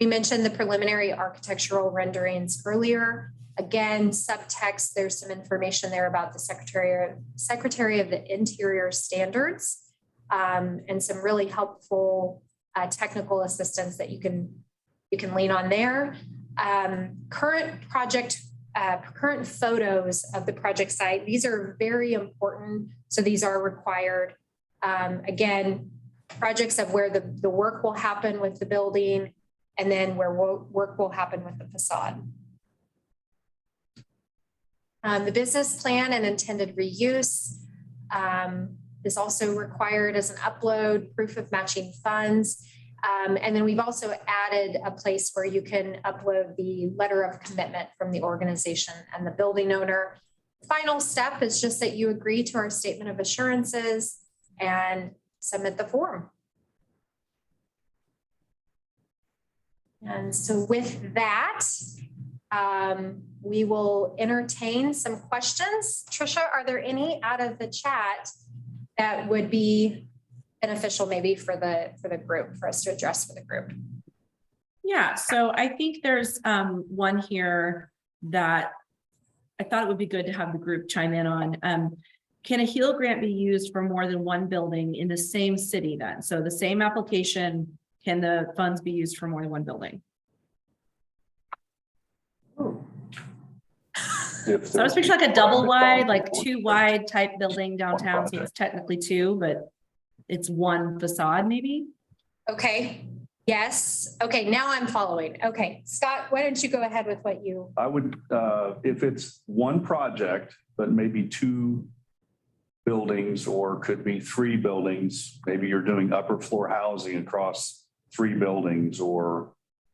We mentioned the preliminary architectural renderings earlier. Again, subtext, there's some information there about the Secretary of the Interior standards and some really helpful technical assistance that you can lean on there. Current photos of the project site. These are very important. So these are required. Again, projects of where the work will happen with the building and then where work will happen with the facade. The business plan and intended reuse is also required as an upload, proof of matching funds. And then we've also added a place where you can upload the letter of commitment from the organization and the building owner. Final step is just that you agree to our statement of assurances and submit the form. And so with that, we will entertain some questions. Trisha, are there any out of the chat that would be beneficial maybe for the group, for us to address for the group? Yeah, so I think there's one here that I thought it would be good to have the group chime in on. Can a HEAL grant be used for more than one building in the same city then? So the same application, can the funds be used for more than one building? So I was picturing like a double wide, like 2 wide type building downtown. So it's technically 2, but it's one facade maybe. Okay. Yes. Okay. Now I'm following. Okay. Scott, why don't you go ahead with what you. I would, if it's one project, but maybe 2 buildings, or could be 3 buildings, maybe you're doing upper floor housing across 3 buildings, or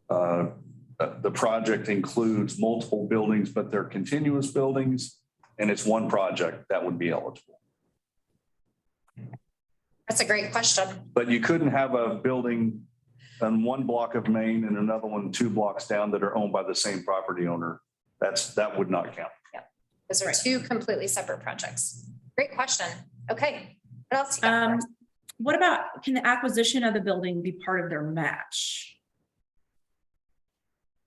the project includes multiple buildings, but they're continuous buildings and it's one project, that would be eligible. That's a great question. But you couldn't have a building on one block of Main and another one 2 blocks down that are owned by the same property owner. That would not count. Yeah, those are 2 completely separate projects. Great question. Okay, what else you got for us? What about, can the acquisition of the building be part of their match?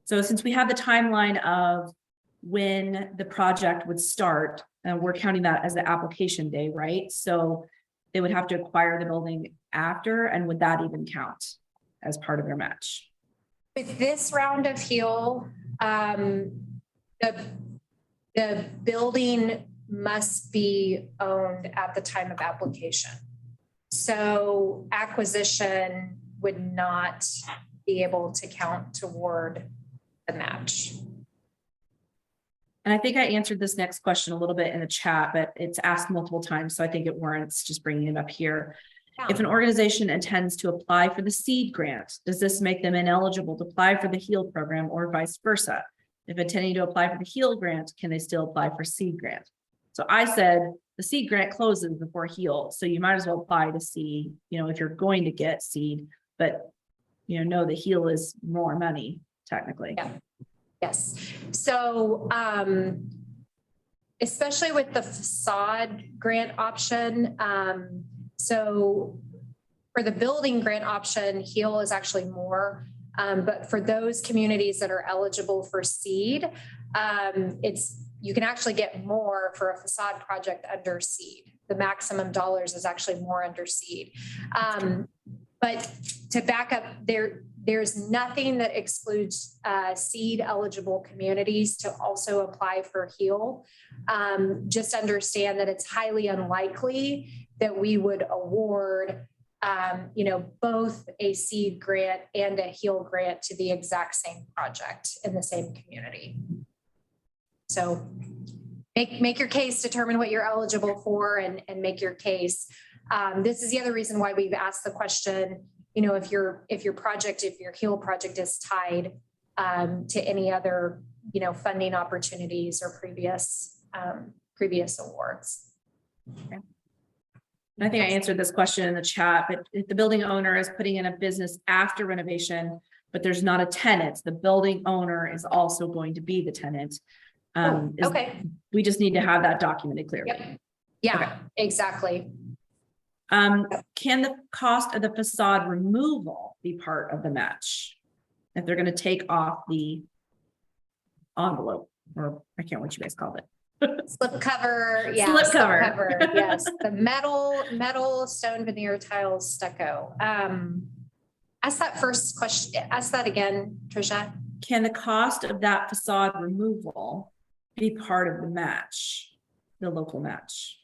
So since we have the timeline of when the project would start, and we're counting that as the application day, right? So they would have to acquire the building after, and would that even count as part of their match? With this round of HEAL, the building must be owned at the time of application. So acquisition would not be able to count toward the match. And I think I answered this next question a little bit in the chat, but it's asked multiple times, so I think it warrants just bringing it up here. Yeah. If an organization intends to apply for the SEED grant, does this make them ineligible to apply for the HEAL program, or vice versa? If intending to apply for the HEAL grant, can they still apply for SEED grant? So I said the SEED grant closes before HEAL, so you might as well apply to SEED, if you're going to get SEED, but know the HEAL is more money technically. Yeah. Yes. So especially with the facade grant option, so for the building grant option, HEAL is actually more, but for those communities that are eligible for SEED, you can actually get more for a facade project under SEED. The maximum dollars is actually more under SEED. But to back up, there's nothing that excludes SEED eligible communities to also apply for HEAL. Just understand that it's highly unlikely that we would award both a SEED grant and a HEAL grant to the exact same project in the same community. So make your case, determine what you're eligible for, and make your case. This is the other reason why we've asked the question, if your HEAL project is tied to any other, funding opportunities or previous awards. Okay. I think I answered this question in the chat, but if the building owner is putting in a business after renovation, but there's not a tenant. The building owner is also going to be the tenant. Okay. We just need to have that documented clearly. Yep. Yeah, Okay. exactly. Can the cost of the facade removal be part of the match? If they're going to take off the envelope, or I can't what you guys call it. Slipcover, yeah. Slipcover. Slipcover, yes. The metal stone veneer tiles stucco. Ask that first question. Ask that again, Trisha. Can the cost of that facade removal be part of the match, the local match?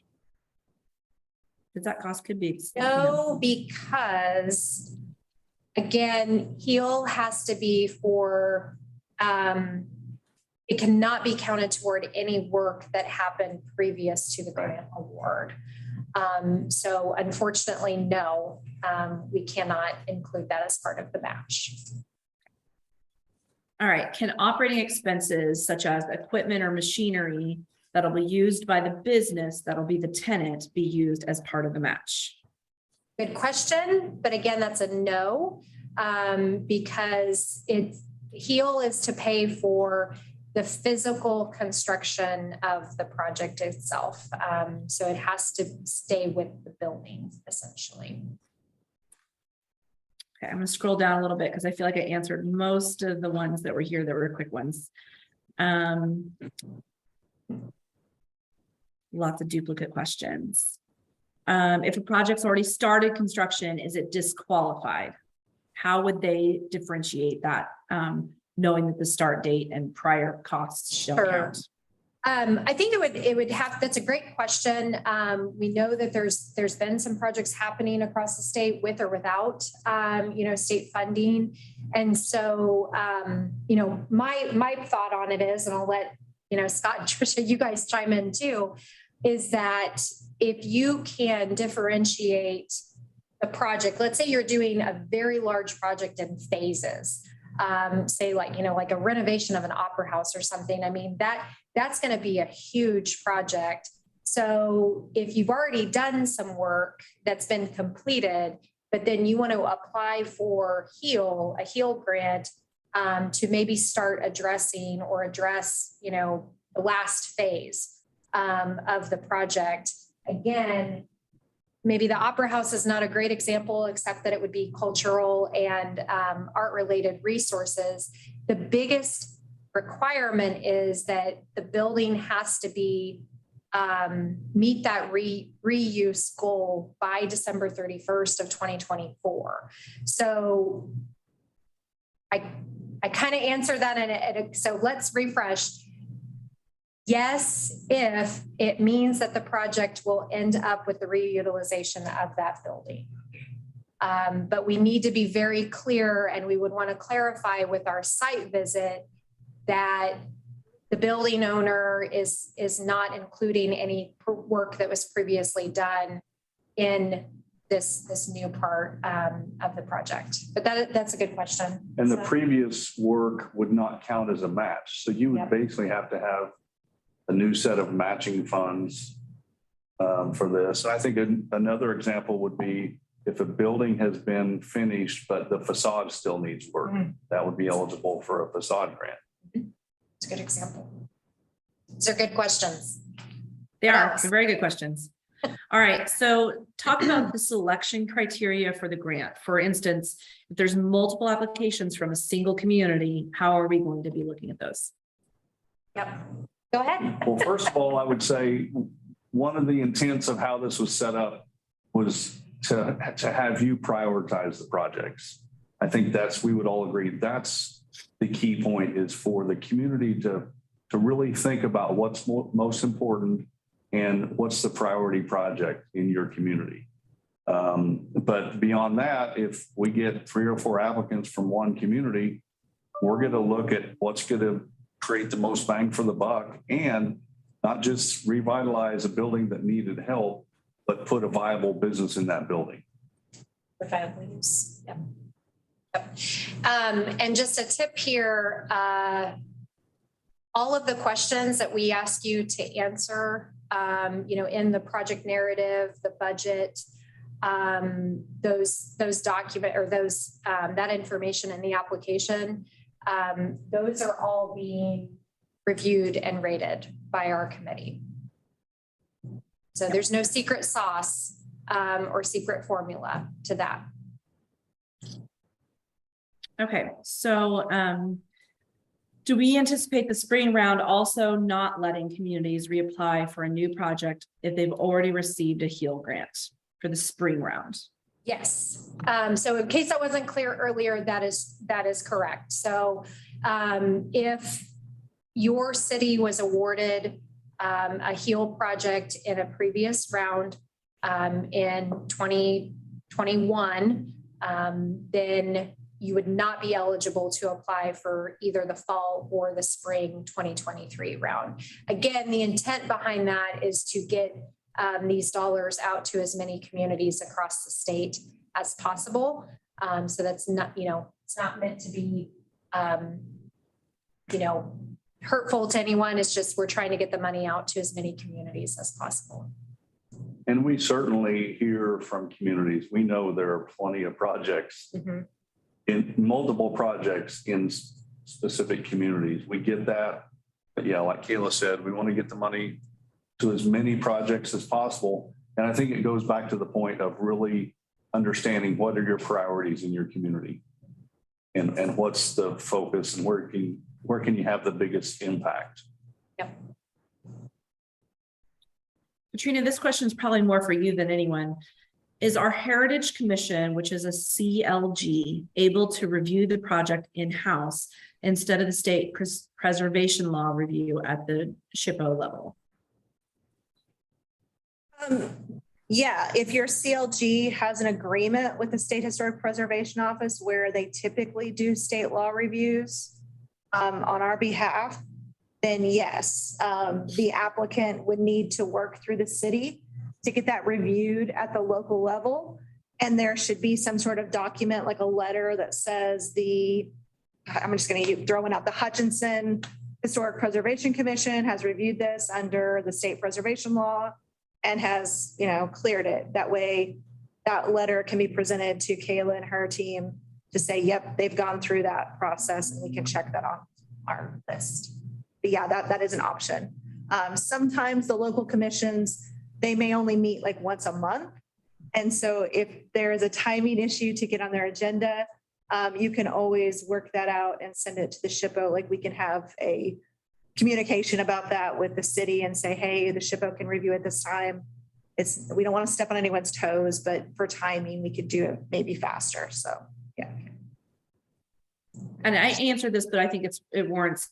Because that cost could be. No, because again, HEAL has to be for, it cannot be counted toward any work that happened previous to the grant award. So unfortunately, no, we cannot include that as part of the match. All right, can operating expenses such as equipment or machinery that'll be used by the business, that'll be the tenant, be used as part of the match? Good question, but again, that's a no, because HEAL is to pay for the physical construction of the project itself. So it has to stay with the building, essentially. Okay, I'm gonna scroll down a little bit because I feel like I answered most of the ones that were here that were quick ones. Lots of duplicate questions. If a project's already started construction, is it disqualified? How would they differentiate that, knowing that the start date and prior costs don't count? I think it would have, that's a great question. We know that there's been some projects happening across the state with or without, state funding. And so, my thought on it is, and I'll let, Scott and Trisha, you guys chime in too, is that if you can differentiate the project, let's say you're doing a very large project in phases, say like a renovation of an opera house or something. I mean, that's going to be a huge project. So if you've already done some work that's been completed, but then you want to apply for a HEAL grant to maybe start addressing or address, the last phase of the project. Again, maybe the opera house is not a great example, except that it would be cultural and art-related resources. The biggest requirement is that the building has to be meet that reuse goal by December 31st of 2024. So I kind of answered that, so let's refresh. Yes, if it means that the project will end up with the reutilization of that building. But we need to be very clear, and we would want to clarify with our site visit that the building owner is not including any work that was previously done in this new part of the project. But that's a good question. And the previous work would not count as a match. So you would basically have to have a new set of matching funds for this. I think another example would be if a building has been finished, but the facade still needs work, that would be eligible for a facade grant. It's a good example. These are good questions. They are very good questions. All right, so talk about the selection criteria for the grant. For instance, if there's multiple applications from a single community, how are we going to be looking at those? Yep, go ahead. Well, first of all, I would say one of the intents of how this was set up was to have you prioritize the projects. I think we would all agree that's the key point, is for the community to really think about what's most important and what's the priority project in your community. But beyond that, if we get 3 or 4 applicants from one community, we're going to look at what's going to create the most bang for the buck, and not just revitalize a building that needed help, but put a viable business in that building. For families, yep. And just a tip here, all of the questions that we ask you to answer, in the project narrative, the budget, those document or those that information in the application, those are all being reviewed and rated by our committee. So there's no secret sauce or secret formula to that. Okay, so do we anticipate the spring round also not letting communities reapply for a new project if they've already received a HEAL grant for the spring round? Yes. So in case that wasn't clear earlier, that is correct. So if your city was awarded a HEAL project in a previous round in 2021, then you would not be eligible to apply for either the fall or the spring 2023 round. Again, the intent behind that is to get these dollars out to as many communities across the state as possible. So that's not, it's not meant to be, hurtful to anyone. It's just we're trying to get the money out to as many communities as possible. And we certainly hear from communities. We know there are plenty of projects, in multiple projects in specific communities. We get that. But yeah, like Kayla said, we want to get the money to as many projects as possible. And I think it goes back to the point of really understanding what are your priorities in your community and what's the focus and where can you have the biggest impact? Yep. Katrina, this question is probably more for you than anyone. Is our Heritage Commission, which is a CLG, able to review the project in-house instead of the state preservation law review at the SHPO level? Yeah, if your CLG has an agreement with the State Historic Preservation Office where they typically do state law reviews on our behalf, then yes, the applicant would need to work through the city to get that reviewed at the local level. And there should be some sort of document, like a letter that says I'm just going to throw one out, the Hutchinson Historic Preservation Commission has reviewed this under the state preservation law and has, cleared it. That way that letter can be presented to Kayla and her team to say, yep, they've gone through that process and we can check that on our list. But yeah, that is an option. Sometimes the local commissions, they may only meet like once a month. And so if there is a timing issue to get on their agenda, you can always work that out and send it to the SHPO. Like we can have a communication about that with the city and say, hey, the SHPO can review at this time. We don't want to step on anyone's toes, but for timing, we could do it maybe faster. So yeah. And I answered this, but I think it warrants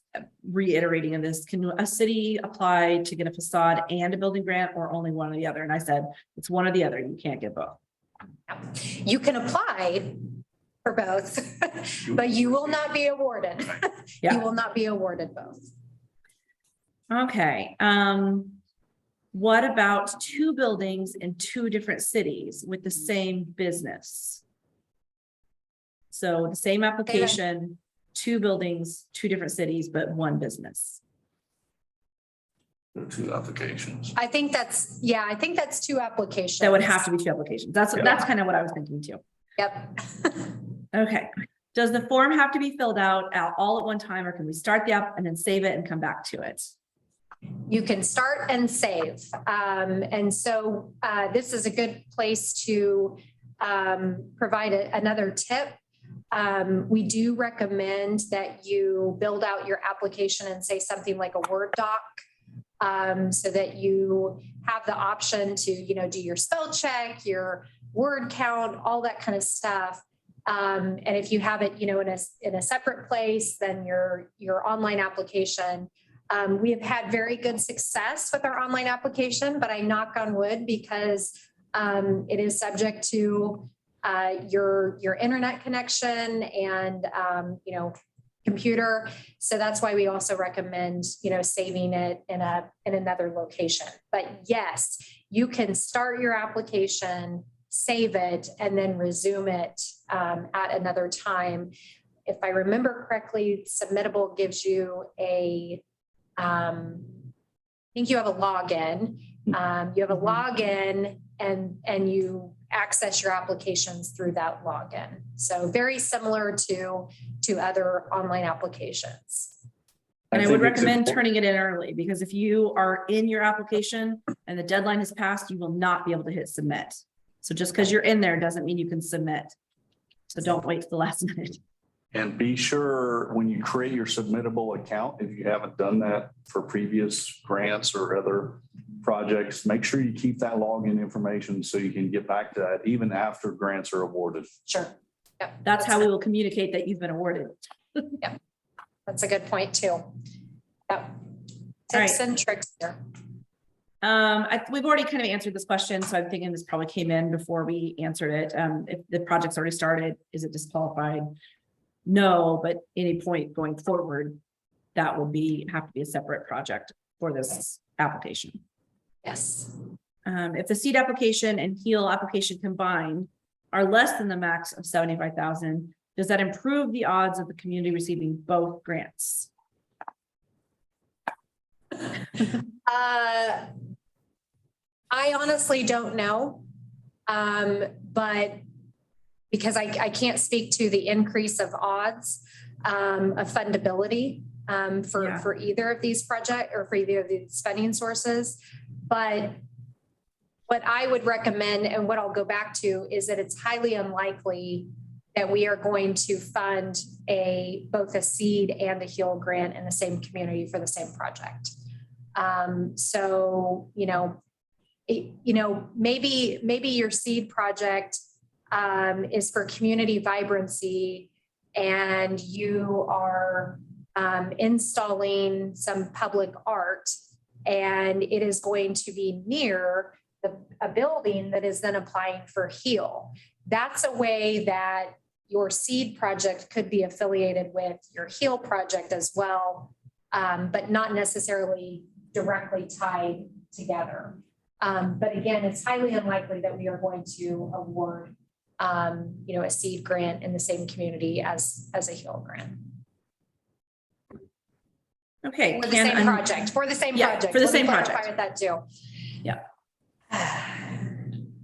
reiterating of this. Can a city apply to get a facade and a building grant or only one or the other? And I said, it's one or the other. You can't get both. You can apply for both, but you will not be awarded. Yeah. You will not be awarded both. Okay. What about two buildings in two different cities with the same business? So the same application, two buildings, two different cities, but one business. Two applications. I think that's two applications. That would have to be two applications. That's kind of what I was thinking too. Yep. Okay. Does the form have to be filled out all at one time, or can we start the app and then save it and come back to it? You can start and save. And so this is a good place to provide another tip. We do recommend that you build out your application and say something like a Word doc, so that you have the option to, do your spell check, your word count, all that kind of stuff. And if you have it, in a separate place than your online application. We have had very good success with our online application, but I knock on wood because it is subject to your internet connection and computer. So that's why we also recommend saving it in another location. But yes, you can start your application, save it, and then resume it at another time. If I remember correctly, Submittable gives you I think you have a login, You have a login and you access your applications through that login. So very similar to other online applications. And I think would it's recommend important- turning it in early, because if you are in your application and the deadline has passed, you will not be able to hit submit. So just because you're in there doesn't mean you can submit. So don't wait till the last minute. And be sure when you create your submittable account, if you haven't done that for previous grants or other projects, make sure you keep that login information so you can get back to that even after grants are awarded. Sure. Yep. That's how we will communicate that you've been awarded. That's a good point too. Yep. Tips and tricks here. We've already kind of answered this question, so I'm thinking this probably came in before we answered it. If the project's already started, is it disqualified? No, but any point going forward, that will have to be a separate project for this application. Yes. If the seed application and HEAL application combined are less than the max of 75,000, does that improve the odds of the community receiving both grants? I honestly don't know. But because I can't speak to the increase of odds of fundability for either of these projects or for either of these funding sources. But what I would recommend and what I'll go back to is that it's highly unlikely that we are going to fund both a seed and a HEAL grant in the same community for the same project. So, maybe your seed project is for community vibrancy and you are installing some public art and it is going to be near a building that is then applying for HEAL. That's a way that your seed project could be affiliated with your HEAL project as well, but not necessarily directly tied together. But again, it's highly unlikely that we are going to award, a seed grant in the same community as a HEAL grant. Okay. For the same project. For the same project. With that too. Yeah.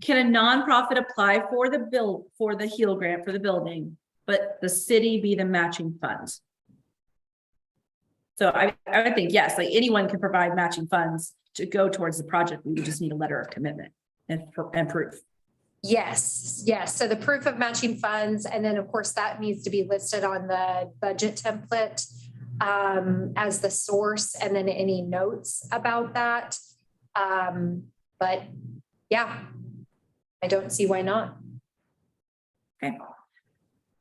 Can a nonprofit apply for the HEAL grant for the building, but the city be the matching funds? So I would think, yes, like anyone can provide matching funds to go towards the project. We would just need a letter of commitment and proof. Yes. So the proof of matching funds, and then of course that needs to be listed on the budget template as the source, and then any notes about that. But yeah, I don't see why not. Okay.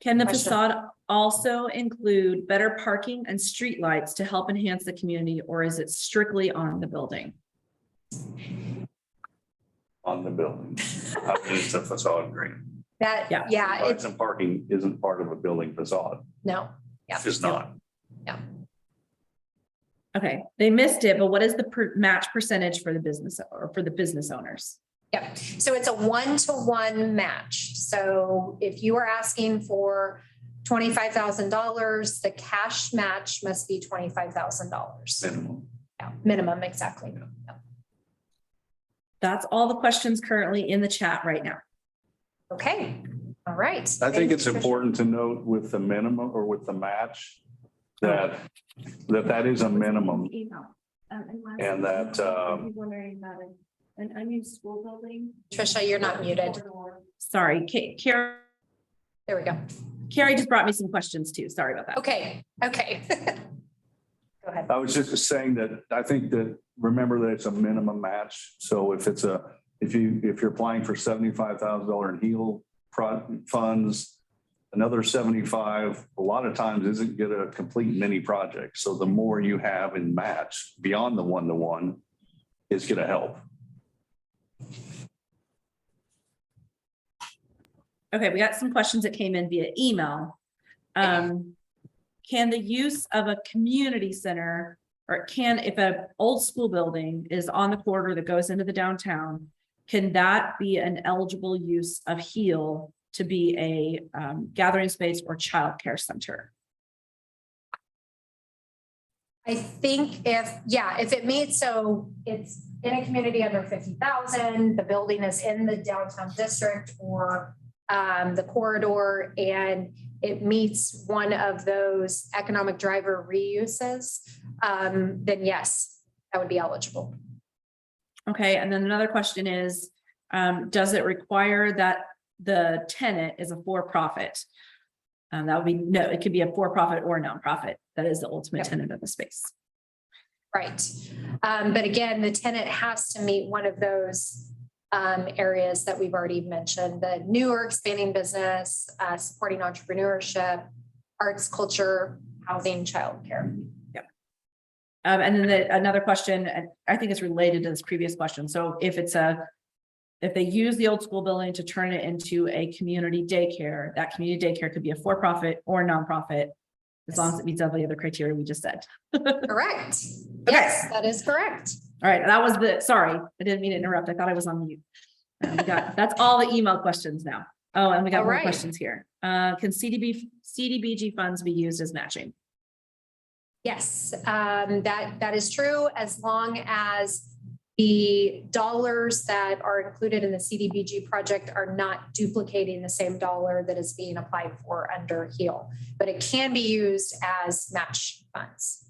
Can the Question. facade also include better parking and street lights to help enhance the community, or is it strictly on the building? On the building. I mean, it's a facade grant. It's And parking isn't part of a building facade. no. Yeah. It's not. Okay, they missed it, but what is the match percentage for the business or for the business owners? Yep. So it's a 1-to-1 match. So if you are asking for $25,000, the cash match must be $25,000. Minimum. Yeah, minimum, exactly. Yeah. That's all the questions currently in the chat right now. Okay. All right. I think it's important to note with the minimum or with the match that is a minimum. And that, an unused school building. Trisha, you're not muted. Sorry, Carrie. There we go. Carrie just brought me some questions too. Sorry about that. Okay. Go ahead. I was just saying that I think that remember that it's a minimum match. So if you're applying for $75,000 in HEAL funds, another 75, a lot of times isn't get a complete mini project. So the more you have in match beyond the 1-to-1 is going to help. Okay, we got some questions that came in via email. Can the use of a community center, or if an old school building is on the corridor that goes into the downtown, can that be an eligible use of HEAL to be a gathering space or childcare center? I think if it meets, so it's in a community under 50,000, the building is in the downtown district or the corridor, and it meets one of those economic driver reuses, then yes, that would be eligible. Okay, and then another question is, does it require that the tenant is a for-profit? That would be, no, it could be a for-profit or nonprofit. That is the ultimate tenant of the space. Right. But again, the tenant has to meet one of those areas that we've already mentioned: the new or expanding business, supporting entrepreneurship, arts, culture, housing, childcare. Yep. And then another question, and I think it's related to this previous question. So if they use the old school building to turn it into a community daycare, that community daycare could be a for-profit or nonprofit, as long as it meets all the other criteria we just said. Correct. Okay. Yes, that is correct. All right, that was sorry, I didn't mean to interrupt. I thought I was on mute. That's all the email questions now. Oh, and we got more questions here. Can CDBG funds be used as matching? Yes, that is true, as long as the dollars that are included in the CDBG project are not duplicating the same dollar that is being applied for under HEAL, but it can be used as match funds.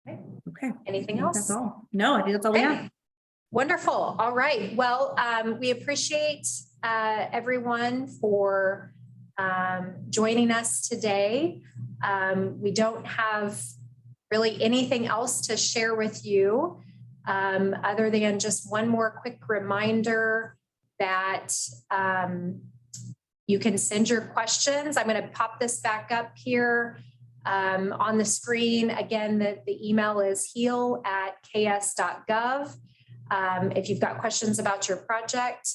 Okay. Anything else? That's all. No, I think that's all we have. Wonderful. All right. Well, we appreciate everyone for joining us today. We don't have really anything else to share with you other than just one more quick reminder that you can send your questions. I'm going to pop this back up here on the screen. Again, the email is heal@ks.gov. If you've got questions about your project,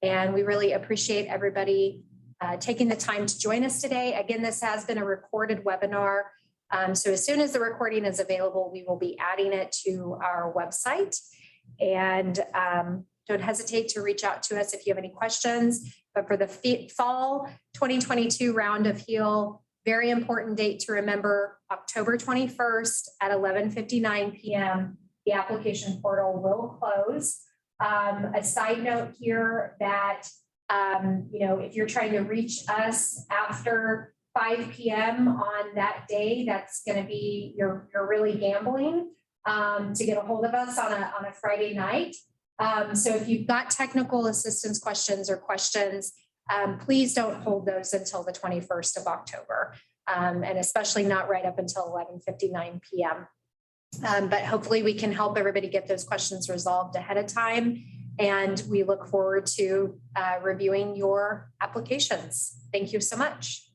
and we really appreciate everybody taking the time to join us today. Again, this has been a recorded webinar. So as soon as the recording is available, we will be adding it to our website. And don't hesitate to reach out to us if you have any questions. But for the fall 2022 round of HEAL, very important date to remember, October 21st at 11:59 p.m. The application portal will close. A side note here that, if you're trying to reach us after 5 p.m. on that day, that's going to be, you're really gambling to get a hold of us on a Friday night. So if you've got technical assistance questions, please don't hold those until the 21st of October, and especially not right up until 11:59 p.m. But hopefully we can help everybody get those questions resolved ahead of time. And we look forward to reviewing your applications. Thank you so much.